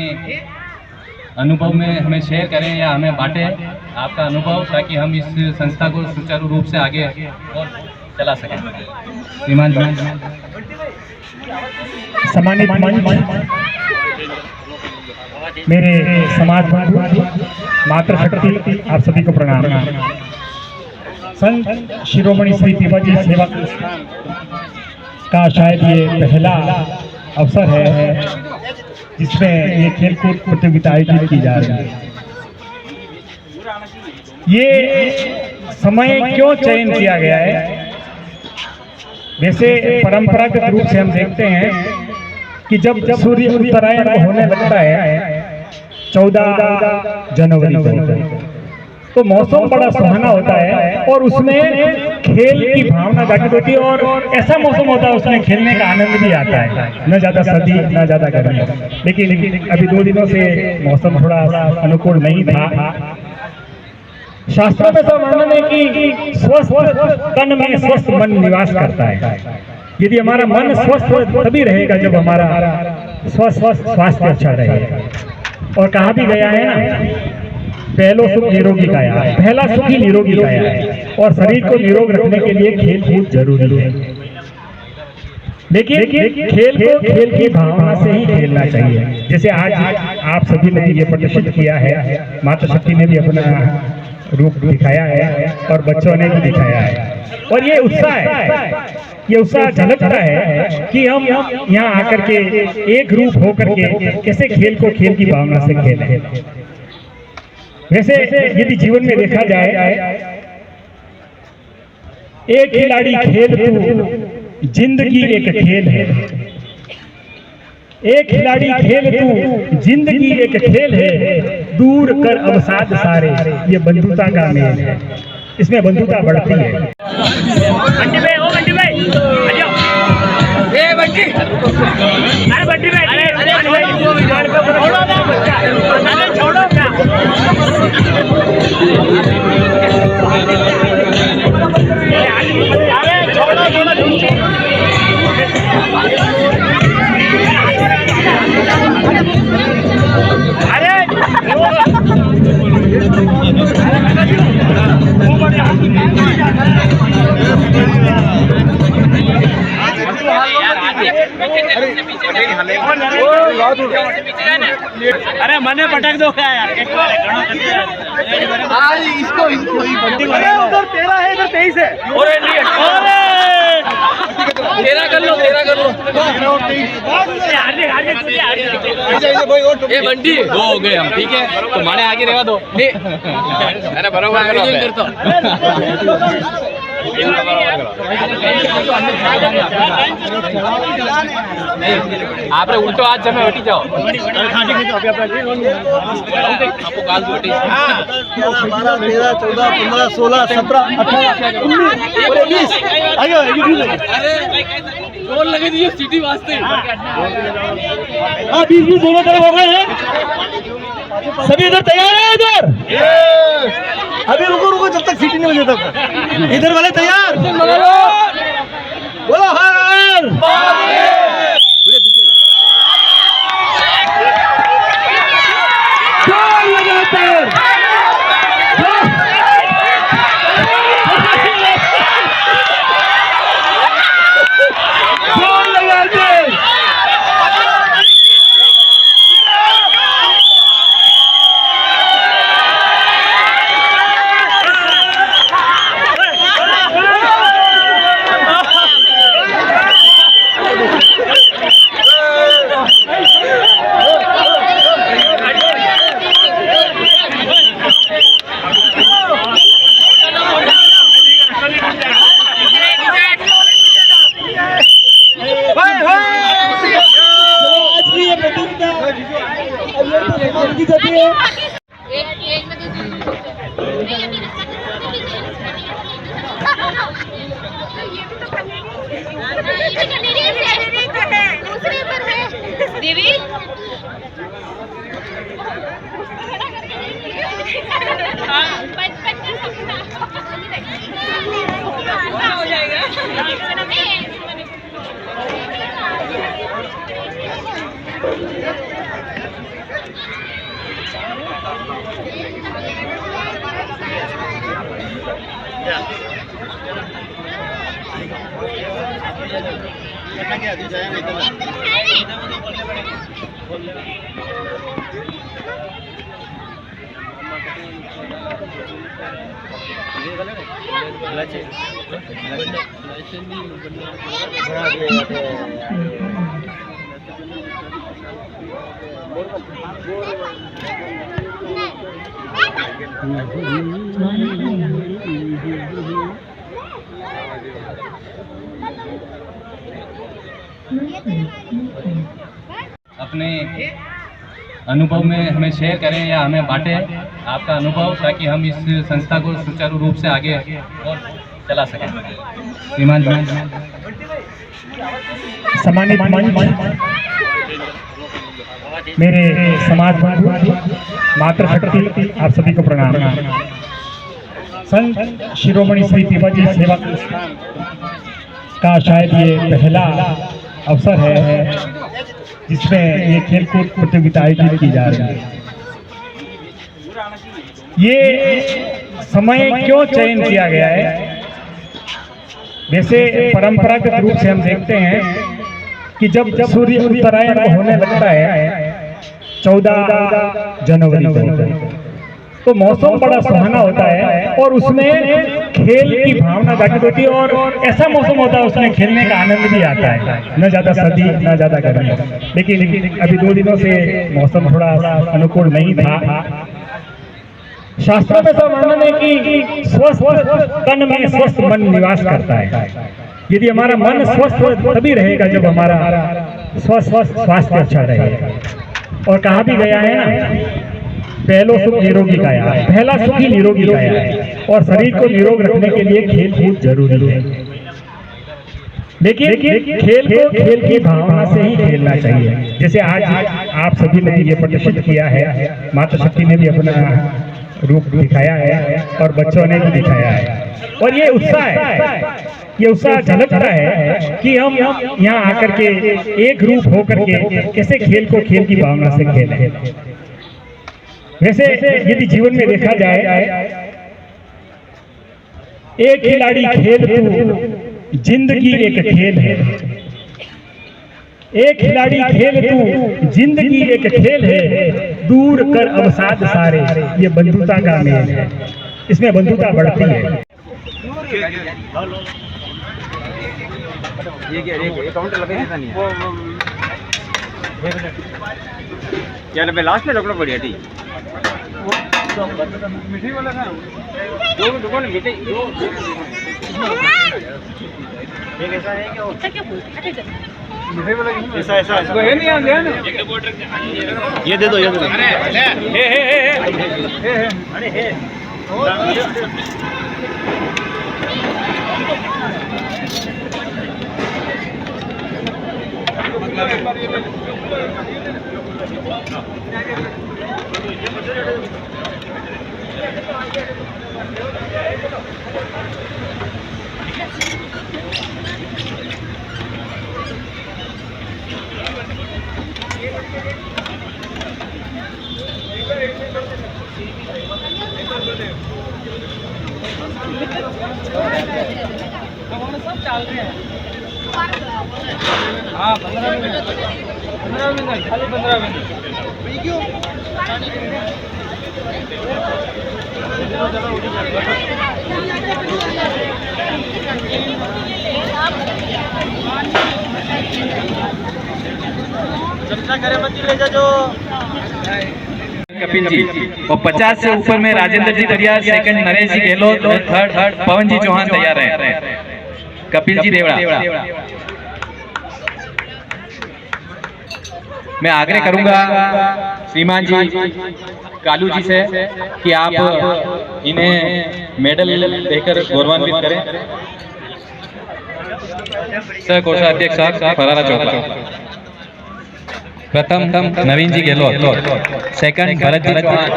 अनुभव में हमें शेयर करें या हमें बांटें आपका अनुभव, ताकि हम इस संस्था को सुचारू रूप से आगे और चला सकें। श्रीमान सम्मानित मंच, मेरे समाज बंधु, मातृशक्ति, आप सभी को प्रणाम। संत शिरोमणि श्री पीपाजी सेवा संस्थान का शायद ये पहला अवसर है जिसमें ये खेलकूद प्रतियोगिता आयोजित की जा रही है। ये समय क्यों चयन किया गया है? वैसे परंपरागत रूप से हम देखते हैं कि जब सूर्य उत्तरायण होने लगता है 14 जनवरी को, तो मौसम बड़ा सुहाना होता है और उसमें खेल की भावना जागृत होती है और ऐसा मौसम होता है उसमें खेलने का आनंद भी आता है, न ज्यादा सर्दी न ज्यादा गर्मी। लेकिन अभी 2 दिनों से मौसम थोड़ा अनुकूल नहीं था। शास्त्रों में तो वर्णन है कि स्वस्थ तन में स्वस्थ मन निवास करता है। यदि हमारा मन स्वस्थ तभी रहेगा जब हमारा स्वास्थ्य अच्छा रहेगा। और कहा भी गया है ना, पहलो सुख निरोगी काया, पहला सुख ही निरोगी काया है और शरीर को निरोग रखने के लिए खेल कूद जरूरी है। लेकिन खेल को खेल की भावना से ही खेलना चाहिए। जैसे आज आप सभी ने ये प्रदर्शित किया है, मातृशक्ति ने भी अपना रूप दिखाया है और बच्चों ने भी दिखाया है और ये उत्साह है, ये उत्साह झलकता है कि हम यहाँ आकर के एक रूप होकर के कैसे खेल को खेल की भावना से खेलें। वैसे यदि जीवन में देखा जाए एक खिलाड़ी खेल तू जिंदगी एक खेल है, एक खिलाड़ी खेल तू जिंदगी एक खेल है, दूर कर अवसाद सारे ये बंधुता का मेल है। इसमें बंधुता बढ़ती है। बंटी भाई, ओ बंटी भाई, आ जाओ। ए बंटी, अरे बंटी भाई, अरे छोड़ो क्या? अरे मने पटक दो क्या यार, आज इसको उधर 13 है, इधर 23 है। तेरा कर लो, तेरा कर लो। बंटी 2 हो गए हम, ठीक है, तुम्हारे आगे रहवा दो। अरे बराबर आप उल्टो हाथ जमे बैठी जाओ। आपको काल बैठी 12, 13, 14, 15, 16, 17, 18, 19, 20। जोर लगे दीजिए सीटी वास्ते। हाँ 20 दोनों तरफ हो गए हैं। सभी इधर तैयार है? इधर अभी रुको जब तक सीटी नहीं बजे तक। इधर वाले तैयार? बोलो हर अपने अनुभव में हमें शेयर करें या हमें बांटें आपका अनुभव, ताकि हम इस संस्था को सुचारू रूप से आगे और चला सकें। श्रीमान सम्मानित मंच, मेरे समाज बंधु, मातृशक्ति, आप सभी को प्रणाम। संत शिरोमणि श्री पीपाजी सेवा संस्थान का शायद ये पहला अवसर है जिसमें ये खेलकूद प्रतियोगिता आयोजित की जा रही है। ये समय क्यों चयन किया गया है? वैसे परंपरागत रूप से हम देखते हैं कि जब सूर्य उत्तरायण होने लगता है 14 जनवरी को, तो मौसम बड़ा सुहाना होता है और उसमें खेल की भावना जागृत होती है और ऐसा मौसम होता है उसमें खेलने का आनंद भी आता है, न ज़्यादा सर्दी न ज़्यादा गर्मी। लेकिन अभी 2 दिनों से मौसम थोड़ा अनुकूल नहीं था, शास्त्रों में तो वर्णन है कि स्वस्थ तन में स्वस्थ मन निवास करता है। यदि हमारा मन स्वस्थ तभी रहेगा जब हमारा स्वास्थ्य अच्छा रहेगा। और कहा भी गया है ना, पहलो सुख निरोगी काया, पहला सुख ही निरोगी काया है। और शरीर को निरोग रखने के लिए खेल कूद जरूरी है। लेकिन खेल को खेल की भावना से ही खेलना चाहिए। जैसे आज आप सभी ने ये प्रदर्शित किया है, माता शक्ति ने भी अपना रूप दिखाया है और बच्चों ने भी दिखाया है। और ये उत्साह है, ये उत्साह झलकता है कि हम यहाँ आकर के एक रूप होकर के कैसे खेल को खेल की भावना से खेलें। वैसे यदि जीवन में देखा जाए, एक खिलाड़ी खेल तू, जिंदगी एक खेल है। एक खिलाड़ी खेल तू, जिंदगी एक खेल है। दूर कर अवसाद सारे, ये बंधुता का मेल है। इसमें बंधुता बढ़ती है। ये काउंटर लगे नहीं है यार, मैं लास्ट में रोकना बढ़िया थी। मिठाई वाला था, दो दुकान मिठाई, दो एक ऐसा है क्या? मिठाई वाला ऐसा ऐसा है नहीं आ गया ना। ये दे दो, ये दे दो। अरे हे सब चल रहे हैं। हाँ 15 मिनट खाली 15 मिनट। चर्चा करे मत ले जा जो कपिल जी, और 50 से ऊपर में राजेंद्र जी दरिया, सेकंड नरेश जी गहलोत और थर्ड पवन जी चौहान तैयार है। कपिल जी देवड़ा। मैं आग्रह करूंगा श्रीमान जी कालू जी से कि आप इन्हें मेडल देकर गौरवान्वित करें। सर कोषाध्यक्ष साहब फरारा चौकला। प्रथम नवीन जी गहलोत, सेकंड भरत जी चौहान।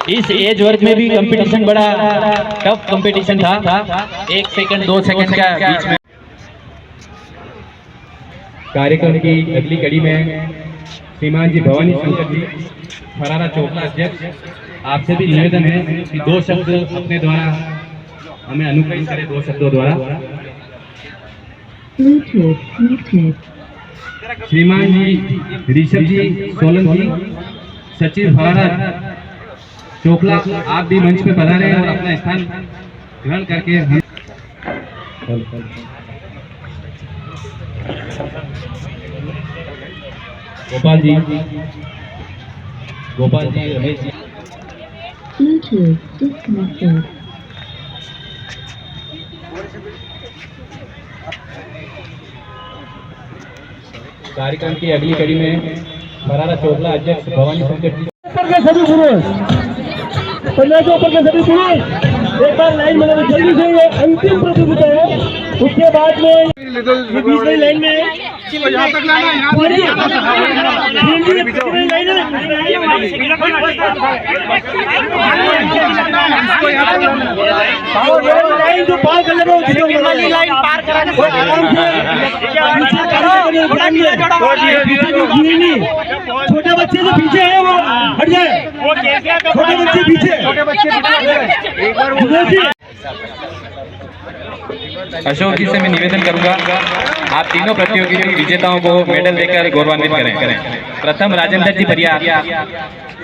इस एज वर्ग में भी कंपटीशन बड़ा टफ कंपटीशन था। 1 सेकंड 2 सेकंड का बीच में। कार्यक्रम की अगली कड़ी में श्रीमान जी भवानी शंकर जी फरारा चौकला अध्यक्ष, आपसे भी निवेदन है कि 2 शब्द अपने द्वारा हमें अनुकूलित करें। 2 शब्दों द्वारा। श्रीमान जी ऋषभ जी सोलंकी, सचिव फरारा चौकला, आप भी मंच पे पधारे और अपना स्थान ग्रहण करके गोपाल जी रमेश जी। कार्यक्रम की अगली कड़ी में फरारा चौकला अध्यक्ष भवानी शंकर जी। सभी पुरुष 15 के ऊपर के सभी पुरुष एक बार लाइन में जल्दी से, ये अंतिम प्रतियोगिता है। उसके बाद में ये बीच वाली लाइन में यहाँ तक लाइन जो पार कर ले लाइन पार करा छोटे बच्चे जो पीछे है वो हट जाए। छोटे बच्चे पीछे। अशोक जी से मैं निवेदन करूंगा, आप तीनों प्रतियोगी विजेताओं को मेडल देकर गौरवान्वित करें। प्रथम राजेंद्र जी परिया,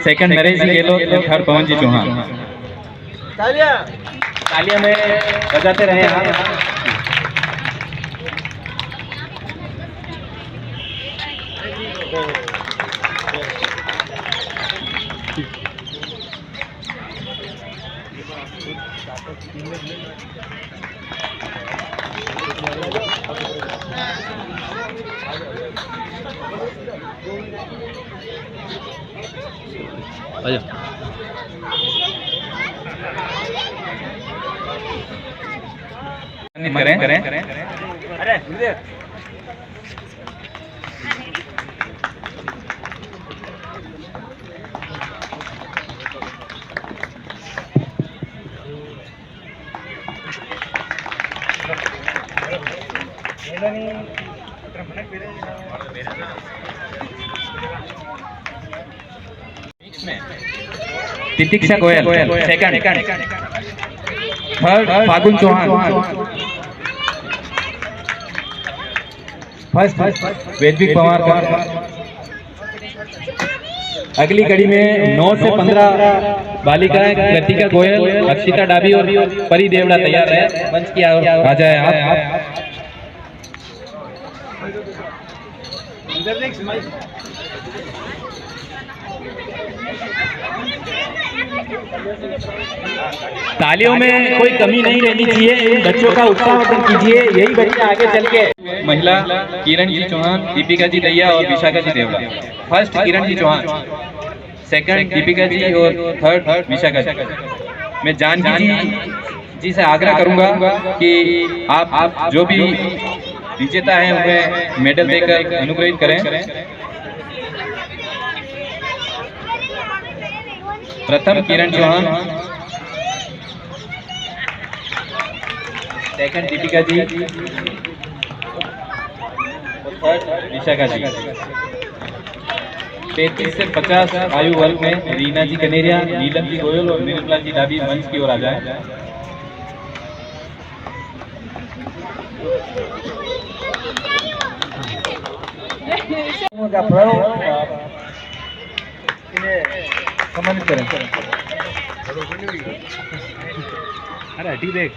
सेकंड नरेश जी गहलोत और थर्ड पवन जी चौहान। तालियां में बजाते रहे आप। करें। तितिक्षा गोयल सेकंड, थर्ड फागुन चौहान, फर्स्ट वैद्विक पवार का। अगली कड़ी में 9 से 15 बालिकाएं कृतिका गोयल, अक्षिता डाबी और परी देवड़ा तैयार है। मंच की आ जाए आप। तालियों में कोई कमी नहीं रहनी चाहिए, इन बच्चों का उत्साहवर्धन कीजिए, यही बच्चे आगे चल के। महिला किरण जी चौहान, दीपिका जी दैया और विशाखा जी देवड़ा। फर्स्ट किरण जी चौहान, सेकंड दीपिका जी और थर्ड विशाखा जी। मैं जानकी जी से आग्रह करूंगा कि आप जो भी विजेता हैं उन्हें मेडल देकर अनुग्रहित करें। प्रथम किरण चौहान, सेकंड दीपिका जी और थर्ड विशाखा जी। 33 से 50 आयु वर्ग में रीना जी कनेरिया, नीलम जी गोयल और निर्मला जी डाबी मंच की ओर आ जाए। सम्मानित करें। अरे हटी देख।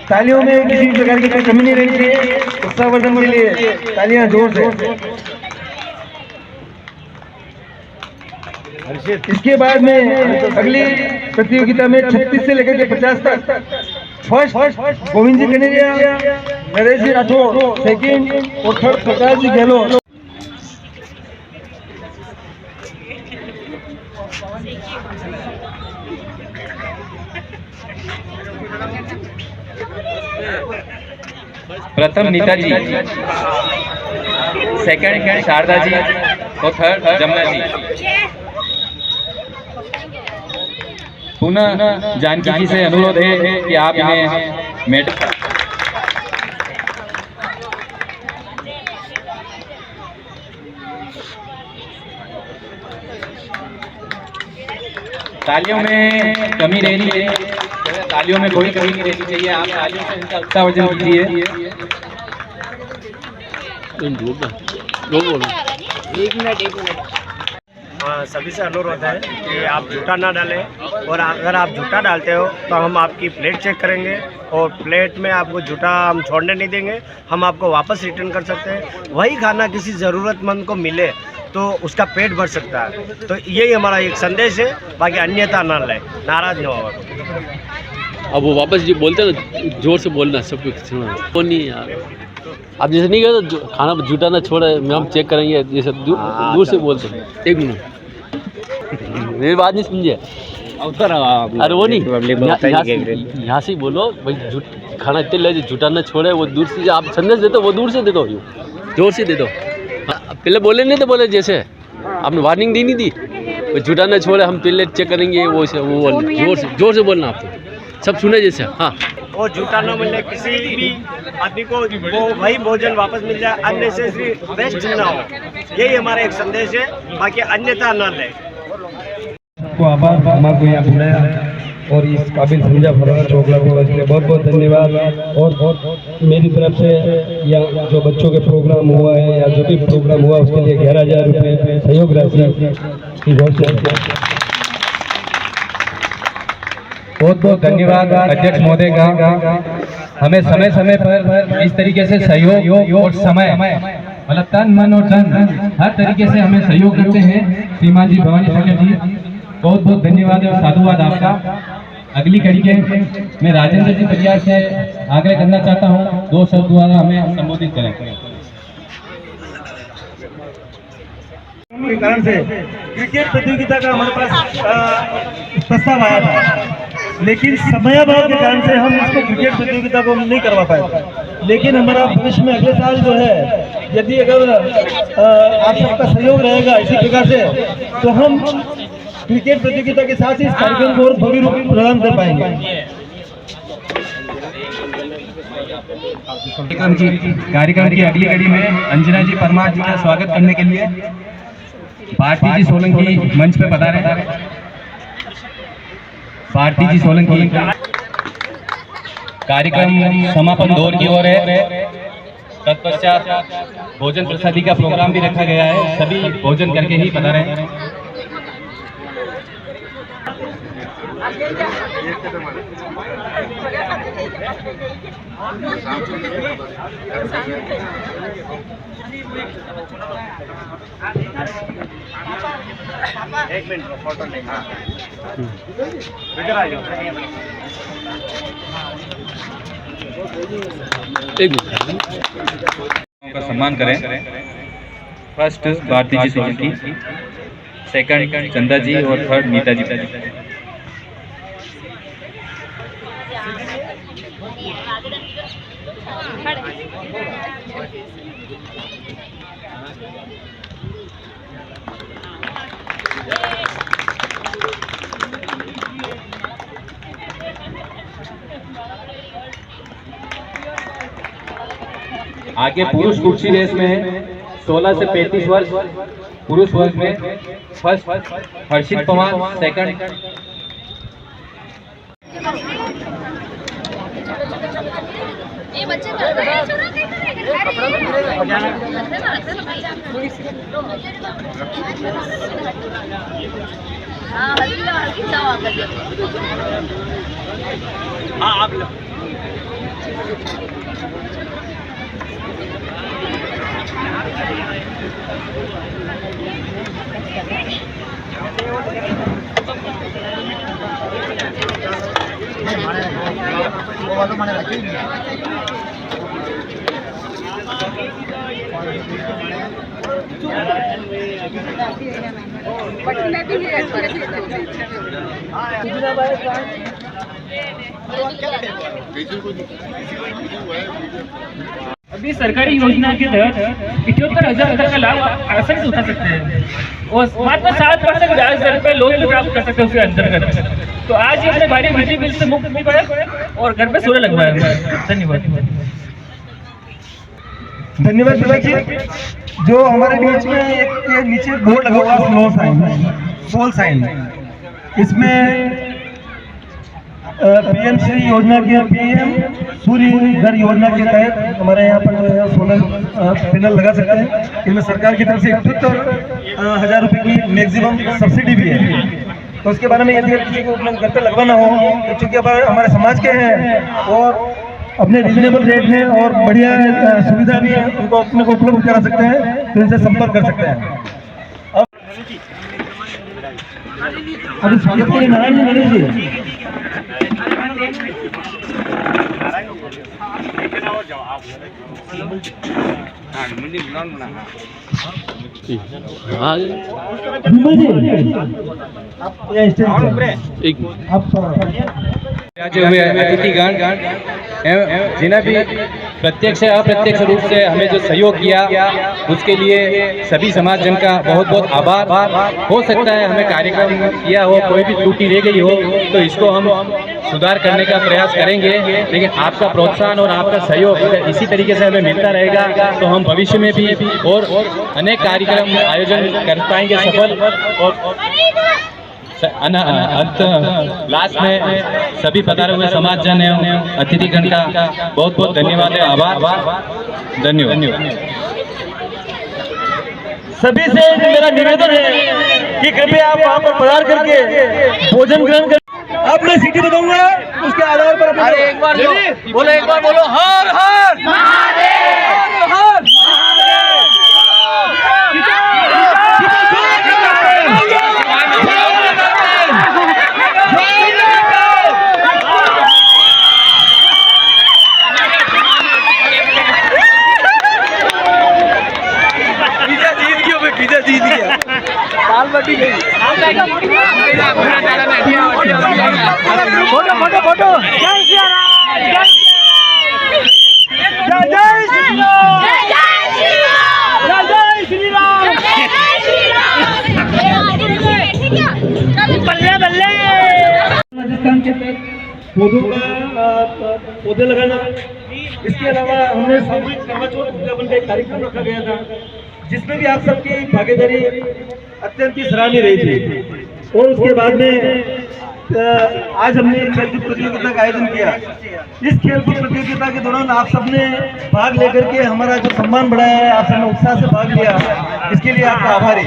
तालियों में किसी भी प्रकार की कोई कमी नहीं रहनी चाहिए। उत्साहवर्धन के लिए तालियां जोर से। इसके बाद में अगली प्रतियोगिता में 36 से लेकर के 50 तक फर्स्ट गोविंद जी कनेरिया, नरेश जी राठौर, सेकंड और थर्ड प्रकाश जी गहलोत। प्रथम नीता जी, सेकंड शारदा जी और थर्ड जमुना जी। पुनः जानकी जी से अनुरोध है कि आप इन्हें मेडल। तालियों में कमी रहनी है, तालियों में कोई कमी नहीं रहनी चाहिए। आप तालियों से इनका उत्साहवर्धन कीजिए। एक मिनट। हाँ, सभी से अनुरोध है कि आप जूता ना डालें, और अगर आप जूता डालते हो तो हम आपकी प्लेट चेक करेंगे, और प्लेट में आपको जूता हम छोड़ने नहीं देंगे। हम आपको वापस रिटर्न कर सकते हैं। वही खाना किसी ज़रूरतमंद को मिले तो उसका पेट भर सकता है। तो यही हमारा एक संदेश है, बाकी अन्यथा ना लें, नाराज ना होगा। अब वो वापस जो बोलते हैं ना, जोर से बोलना, सब कुछ सुना। वो नहीं यार, आप जैसे नहीं कहते तो खाना जूटा ना छोड़े, हम चेक करेंगे, जैसे दूर से बोलते हैं। एक मिनट, मेरी बात नहीं समझे। अरे वो नहीं, यहाँ से बोलो भाई, खाना इतने ले जूटा ना छोड़े। वो दूर से आप संदेश दे दो, वो दूर से दे दो, जोर से दे दो। पहले बोले नहीं तो बोले, जैसे आपने वार्निंग दी नहीं दी, वो जूटा ना छोड़े, हम पहले चेक करेंगे। वो जोर से बोलना, आप सब सुने जैसे। हाँ, और जूता न मिलने किसी भी आदमी को वो वही भोजन वापस मिल जाए, अननेसेसरी वेस्ट ना हो, यही हमारा एक संदेश है। बाकी अन्यथा न लें। को आभार हमारे यहाँ बुलाया और इस काबिल समझा फरारा चोकला को इसलिए बहुत बहुत धन्यवाद। और मेरी तरफ से या जो बच्चों के प्रोग्राम हुआ है या जो भी प्रोग्राम हुआ उसके लिए 11,000 रुपये सहयोग राशि की घोषणा। बहुत बहुत धन्यवाद अध्यक्ष महोदय का। हमें समय समय पर इस तरीके से सहयोग और समय, मतलब तन मन और धन हर तरीके से हमें सहयोग करते हैं श्रीमान जी भवानी शंकर जी। बहुत बहुत धन्यवाद और साधुवाद आपका। अगली कड़ी के मैं राजेंद्र जी परियार से आग्रह करना चाहता हूँ 2 शब्द द्वारा हमें संबोधित करें। के कारण से क्रिकेट प्रतियोगिता का हमारे पास प्रस्ताव आया था, लेकिन समयाभाव के कारण से हम इसको क्रिकेट प्रतियोगिता को नहीं करवा पाए। लेकिन हमारा भविष्य में अगले साल जो है, यदि अगर आप सबका सहयोग रहेगा इसी प्रकार से, तो हम क्रिकेट प्रतियोगिता के साथ ही इस कार्यक्रम को और भव्य रूप प्रदान कर पाएंगे। कार्यक्रम की अगली कड़ी में अंजना जी परमार जी का स्वागत करने के लिए भारती जी सोलंकी मंच पे पधारे। भारती जी सोलंकी। कार्यक्रम समापन दौर की ओर है। तत्पश्चात भोजन प्रसादी का प्रोग्राम भी रखा गया है, सभी भोजन करके ही पधारे। एक मिनट फोटो लेंगे का सम्मान करें। फर्स्ट भारती जी सोलंकी, सेकंड चंदा जी और थर्ड नीता जी। आगे पुरुष कुर्सी रेस में 16 से 35 वर्ष पुरुष वर्ग में फर्स्ट हर्षित पवार, सेकंड अभी सरकारी योजना के तहत 78,000 का लाभ आसानी से उठा सकते हैं और मात्र 7% ब्याज दर पे लोन भी प्राप्त कर सकते हैं उसके अंतर्गत। तो आज ही अपने भारी बिजली बिल से मुक्त भी पड़े और घर पे सोलर लगवाया। धन्यवाद। धन्यवाद विवेक जी। जो हमारे बीच में एक ये नीचे बोर्ड लगा हुआ स्लो साइन, सोल साइन, इसमें पीएम श्री योजना के पीएम सूर्य घर योजना के तहत हमारे यहाँ पर जो है सोलर पैनल लगा सकते हैं। इनमें सरकार की तरफ से 78,000 रुपये की मैक्सिमम सब्सिडी भी है। तो उसके बारे में यदि किसी को अपने घर पे लगवाना हो, तो चूँकि हमारे समाज के हैं और अपने रिजनेबल रेट में और बढ़िया सुविधा भी है, उनको अपने को उपलब्ध करा सकते हैं, तो इनसे संपर्क कर सकते हैं। अभी स्वागत के लिए नारायण जी गणेश जी। अतिथिगण जिन्हें भी प्रत्यक्ष अप्रत्यक्ष रूप से हमें जो सहयोग किया उसके लिए सभी समाज जन का बहुत बहुत आभार। हो सकता है हमें कार्यक्रम किया हो, कोई भी त्रुटि रह गई हो तो इसको हम सुधार करने का प्रयास करेंगे, लेकिन आपका प्रोत्साहन और आपका सहयोग इसी तरीके से हमें मिलता रहेगा तो हम भविष्य में भी और अनेक कार्यक्रम आयोजन कर पाएंगे सफल। और अंत लास्ट में सभी पधारे हुए समाज जन एवं अतिथिगण का बहुत बहुत धन्यवाद है, आभार, धन्यवाद। सभी से मेरा निवेदन है कि कृपया आप वहाँ पर पधार करके भोजन ग्रहण कर। अब मैं सीटी बताऊंगा, उसके आधार पर अरे एक बार बोलो, एक बार बोलो, हर हर महादेव, हर हर महादेव। फोटो। जय श्री राम, जय जय श्री राम, जय श्री राम, बल्ले बल्ले। राजस्थान के पौधों का पौधे लगाना, इसके अलावा हमने सामूहिक कर्मचौथ उद्यापन का एक कार्यक्रम रखा गया था, जिसमें भी आप सबकी भागीदारी अत्यंत ही सराहनीय रही थी। और उसके बाद में आज हमने खेलकूद प्रतियोगिता का आयोजन किया। इस खेलकूद प्रतियोगिता के दौरान आप सबने भाग लेकर के हमारा जो सम्मान बढ़ाया है, आप सबने उत्साह से भाग लिया, इसके लिए आपका आभारी।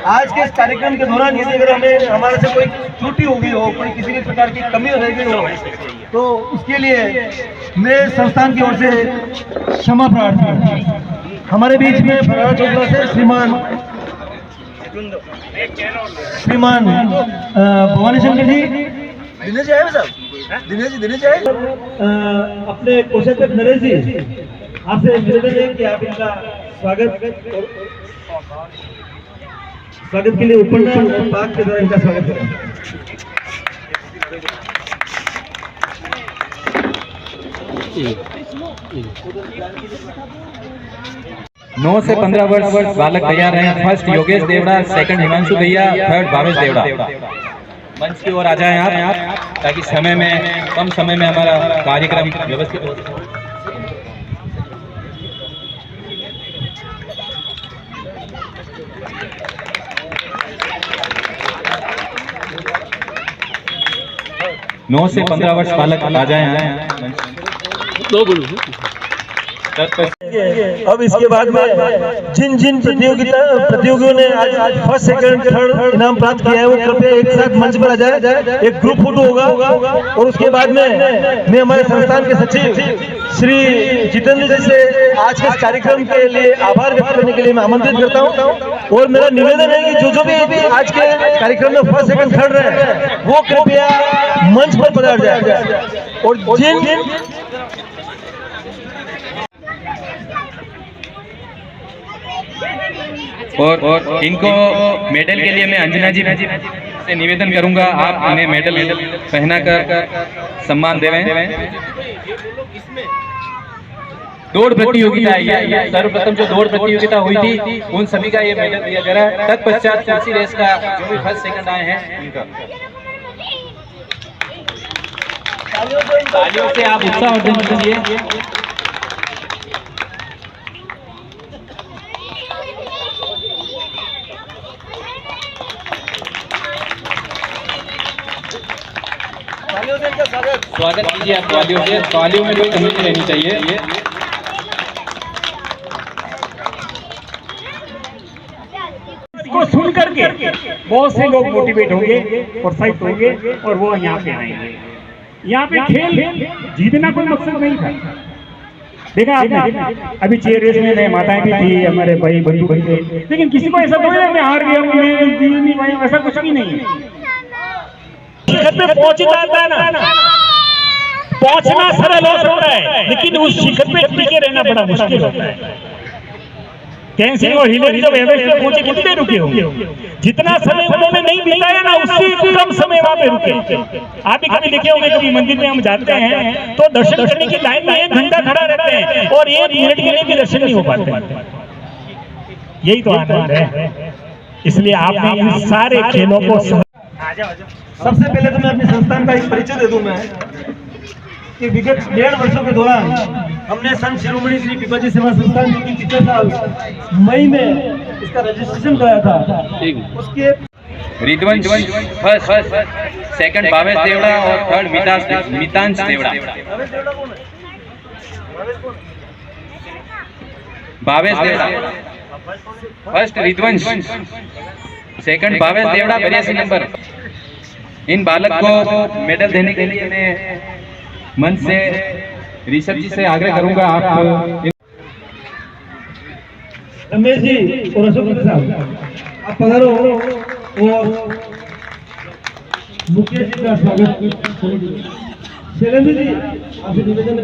आज के इस कार्यक्रम के दौरान यदि अगर हमें हमारे से कोई त्रुटि हो गई हो, कोई किसी भी प्रकार की कमी रह गई हो, तो उसके लिए मैं संस्थान की ओर से क्षमा प्रार्थी। हमारे बीच में फरारा चोपड़ा से श्रीमान भवानी शंकर जी, दिनेश जी आए साहब, दिनेश जी आए, अपने कोषाध्यक्ष नरेश जी, आपसे निवेदन है कि आप इनका स्वागत के लिए उपन्यास और पाक के द्वारा इनका स्वागत करें। 9 से 15 वर्ष बालक तैयार हैं। फर्स्ट योगेश देवड़ा, सेकंड हिमांशु भैया, थर्ड भावेश देवड़ा। मंच की ओर आ जाएं आप, ताकि समय में कम समय में हमारा कार्यक्रम व्यवस्थित हो। नौ से 15 वर्ष बालक आ जाएं। अब इसके बाद में जिन प्रतियोगियों ने आज फर्स्ट सेकंड थर्ड इनाम प्राप्त किया है, वो कृपया एक साथ मंच पर आ जाए। एक ग्रुप फोटो होगा और उसके बाद में मैं हमारे संस्थान के सचिव श्री जितेंद्र जी से आज के इस कार्यक्रम के लिए आभार व्यक्त करने के लिए मैं आमंत्रित करता हूँ। और मेरा निवेदन है कि जो भी आज के कार्यक्रम में फर्स्ट सेकंड थर्ड रहे, वो कृपया मंच पर पधार जाए। और जिन और इनको मेडल के लिए मैं अंजना जी से निवेदन करूंगा, आप उन्हें मेडल पहनाकर सम्मान देवें। दौड़ प्रतियोगिता है, सर्वप्रथम जो दौड़ प्रतियोगिता हुई थी उन सभी का ये मेडल दिया जा रहा है। तत्पश्चात कुर्सी रेस का जो भी फर्स्ट सेकंड आए हैं उनका तालियों से आप उत्साह अर्जन कीजिए। स्वागत कीजिए आप तालियों से। तालियों में कोई कमी नहीं रहनी चाहिए। को सुन करके बहुत से लोग मोटिवेट होंगे, प्रोत्साहित होंगे और वो यहाँ पे आएंगे। यहाँ पे खेल जीतना कोई मकसद नहीं था। देखा आपने अभी चेयर रेस में माताएं भी थी, हमारे भाई बंधु भाई थे, लेकिन किसी को ऐसा थोड़ी मैं हार गया, मैं ऐसा कुछ भी नहीं है। शिखर पे पहुंचता है ना, पहुंचना सरल हो सकता है, लेकिन उस शिखर पे टिके रहना बड़ा मुश्किल होता है। कैंसिंग और हिलेरी जब एवरेस्ट पे पहुंचे कितने रुके होंगे? जितना समय उन्होंने नहीं बिताया ना, उससे कम समय वहां पे रुके। आप भी कभी देखे होंगे, कभी मंदिर में हम जाते हैं तो दर्शन करने की लाइन में 1 घंटा खड़ा रहते हैं और 1 मिनट के लिए भी दर्शन नहीं हो पाते। यही तो आनंद है। इसलिए आपने इन सारे खेलों को सबसे पहले तो मैं अपने संस्थान का एक परिचय दे दूं मैं कि विगत 1.5 वर्षों के दौरान हमने संत शिरोमणि श्री पीपाजी सेवा संस्थान की पिछले साल मई में इसका रजिस्ट्रेशन कराया था। उसके रिद्वंश फर्स्ट, सेकंड भावेश देवड़ा और third Mitansh Devda. Bhavesh Devda first, Ridvansh second, Bhavesh Devda 82 number. इन बालक को मेडल देने के लिए मैं मंच से ऋषभ जी से आग्रह करूंगा। आप रमेश जी और अशोक साहब आप पधारो और मुकेश जी का स्वागत। शैलेंद्र जी आपसे निवेदन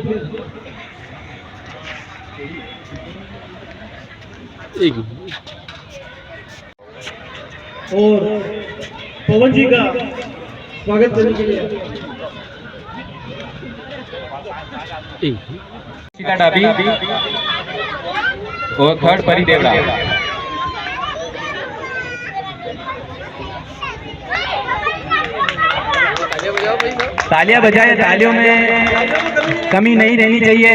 और पवन जी का स्वागत करने के लिए सीता डाबी और थर्ड परी देवड़ा। तालियां बजाएं, तालियों में कमी नहीं रहनी चाहिए।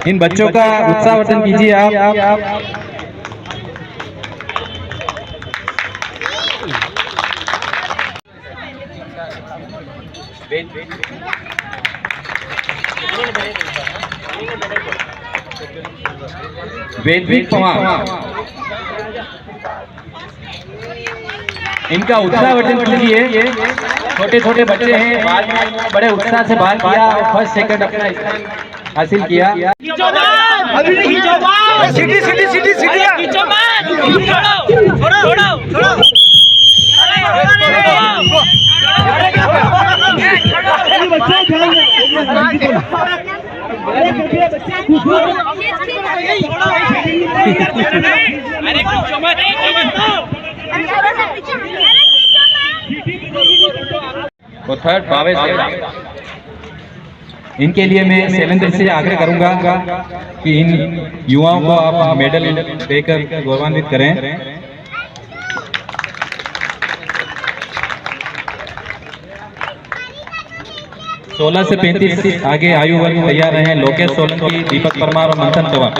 इन बच्चों का उत्साहवर्धन कीजिए आप। वेदविक पवार, इनका उत्साहवर्धन कीजिए। छोटे छोटे बच्चे हैं, बाद में बड़े उत्साह से भाग किया और फर्स्ट सेकंड अपना स्थान हासिल किया। और थर्ड भावेश देवड़ा। इनके लिए मैं शैलेंद्र से आग्रह करूंगा कि इन युवाओं को आप मेडल देकर गौरवान्वित करें। सोलह से 35 आगे आयु वर्ग तैयार रहे हैं। लोकेश सोलंकी, दीपक परमार और मंथन पवार।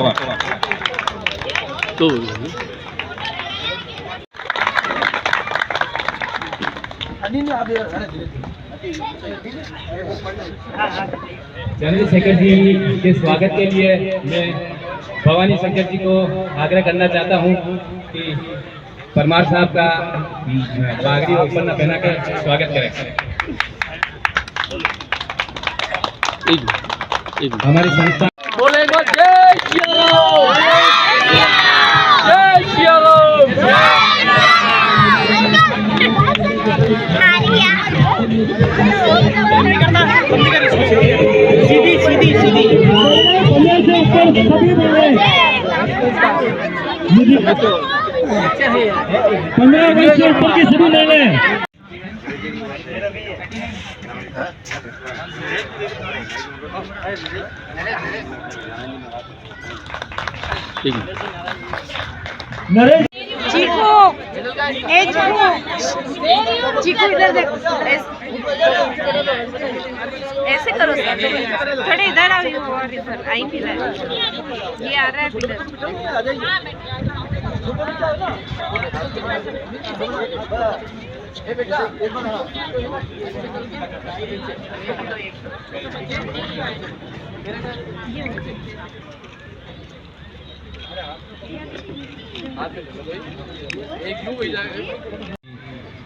जनरल सेक्रेटरी के स्वागत के लिए मैं भवानी शंकर जी को आग्रह करना चाहता हूं कि परमार साहब का पागड़ी और उपन्ना पहनाकर स्वागत करें। हमारी संस्था बोलेगा जय श्री राम, जय श्री राम। सीधी सीधी सीधी 15 वर्ष से ऊपर की सभी ले लें। चीकू, ए चीकू, चीकू इधर देख, ऐसे करो सर, थोड़े इधर आओ और इधर आई फिलहाल ये आ रहा है फिलहाल।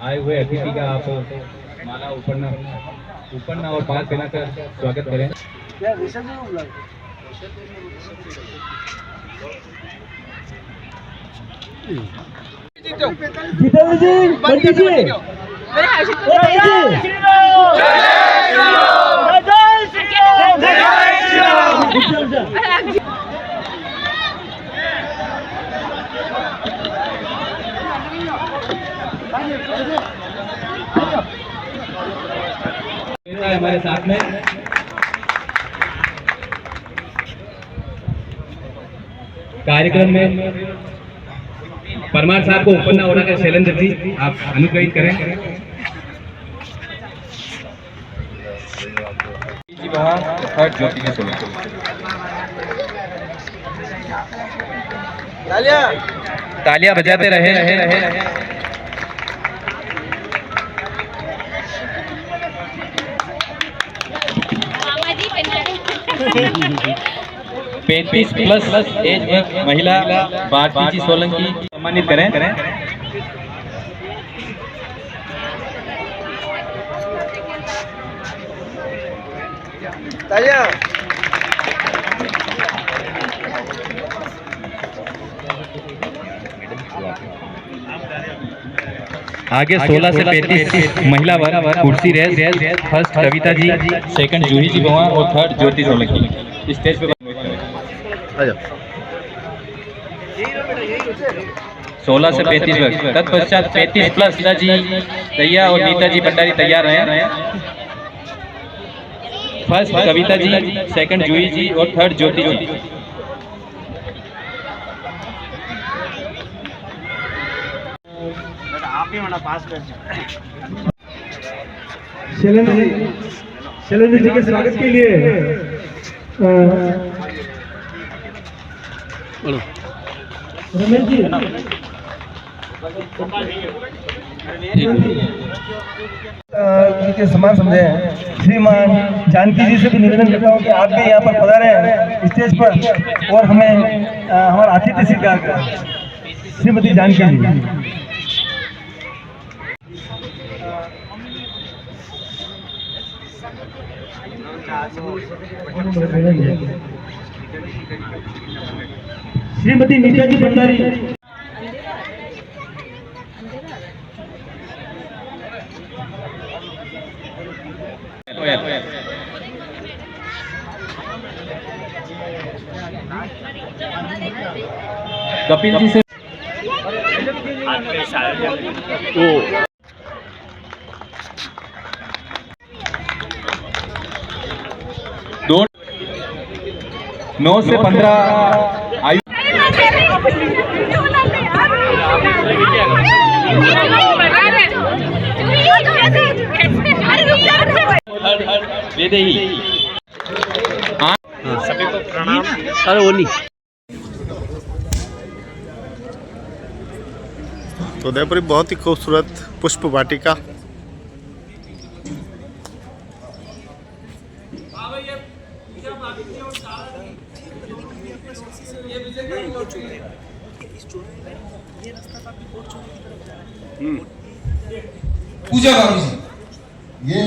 आए हुए अतिथि का आप माला उपन्ना और पाल पहनाकर स्वागत करें। जीतेंद्र जी, पंडित जी, हमारे साथ में कार्यक्रम में परमार साहब को उपन्ना होना के शैलेंद्र जी आप अनुग्रहित करें। ज्योति के तालियां बजाते रहे। 35 प्लस एज महिला भारती सोलंकी सम्मानित करें। आगे 16 से 35 महिला वर्ग कुर्सी race. First Kavita ji, second जूही जी भगवान और थर्ड ज्योति सोलंकी। स्टेज पे 16 से 35 वर्ग। तत्पश्चात 35 प्लस जी दैया और नीता जी भंडारी तैयार हैं। फर्स्ट कविता जी, सेकंड जूही जी और थर्ड ज्योति जी। आप ही हमारा पास कर शैलेंद्र जी के स्वागत के लिए रमेश जी के समान समझे हैं। श्रीमान जानकी जी से भी निवेदन करता हूँ कि आप भी यहाँ पर पधारे हैं स्टेज पर और हमें हमारा आतिथ्य स्वीकार करें। श्रीमती जानकी जी। श्रीमती नीता जी भंडारी। कपिल जी से दो 9 से 15 आयु सभी को प्रणाम। अरे वो नहीं तो उदयपुर बहुत ही खूबसूरत पुष्प वाटिका। पूजा बाबू जी, ये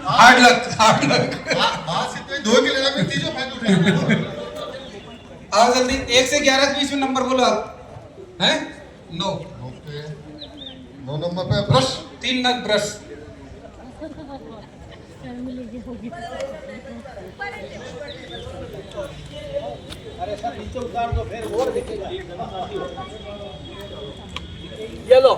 हार्ड लक धो के लेना तीसरा फायदा उठाएंगे। आओ जल्दी 1 से 11 के बीच में नंबर बोलो आप। हैं 9 नंबर पे ब्रश 3 नग ब्रश। अरे सर नीचे उतार दो फिर और दिखेगा। ये लो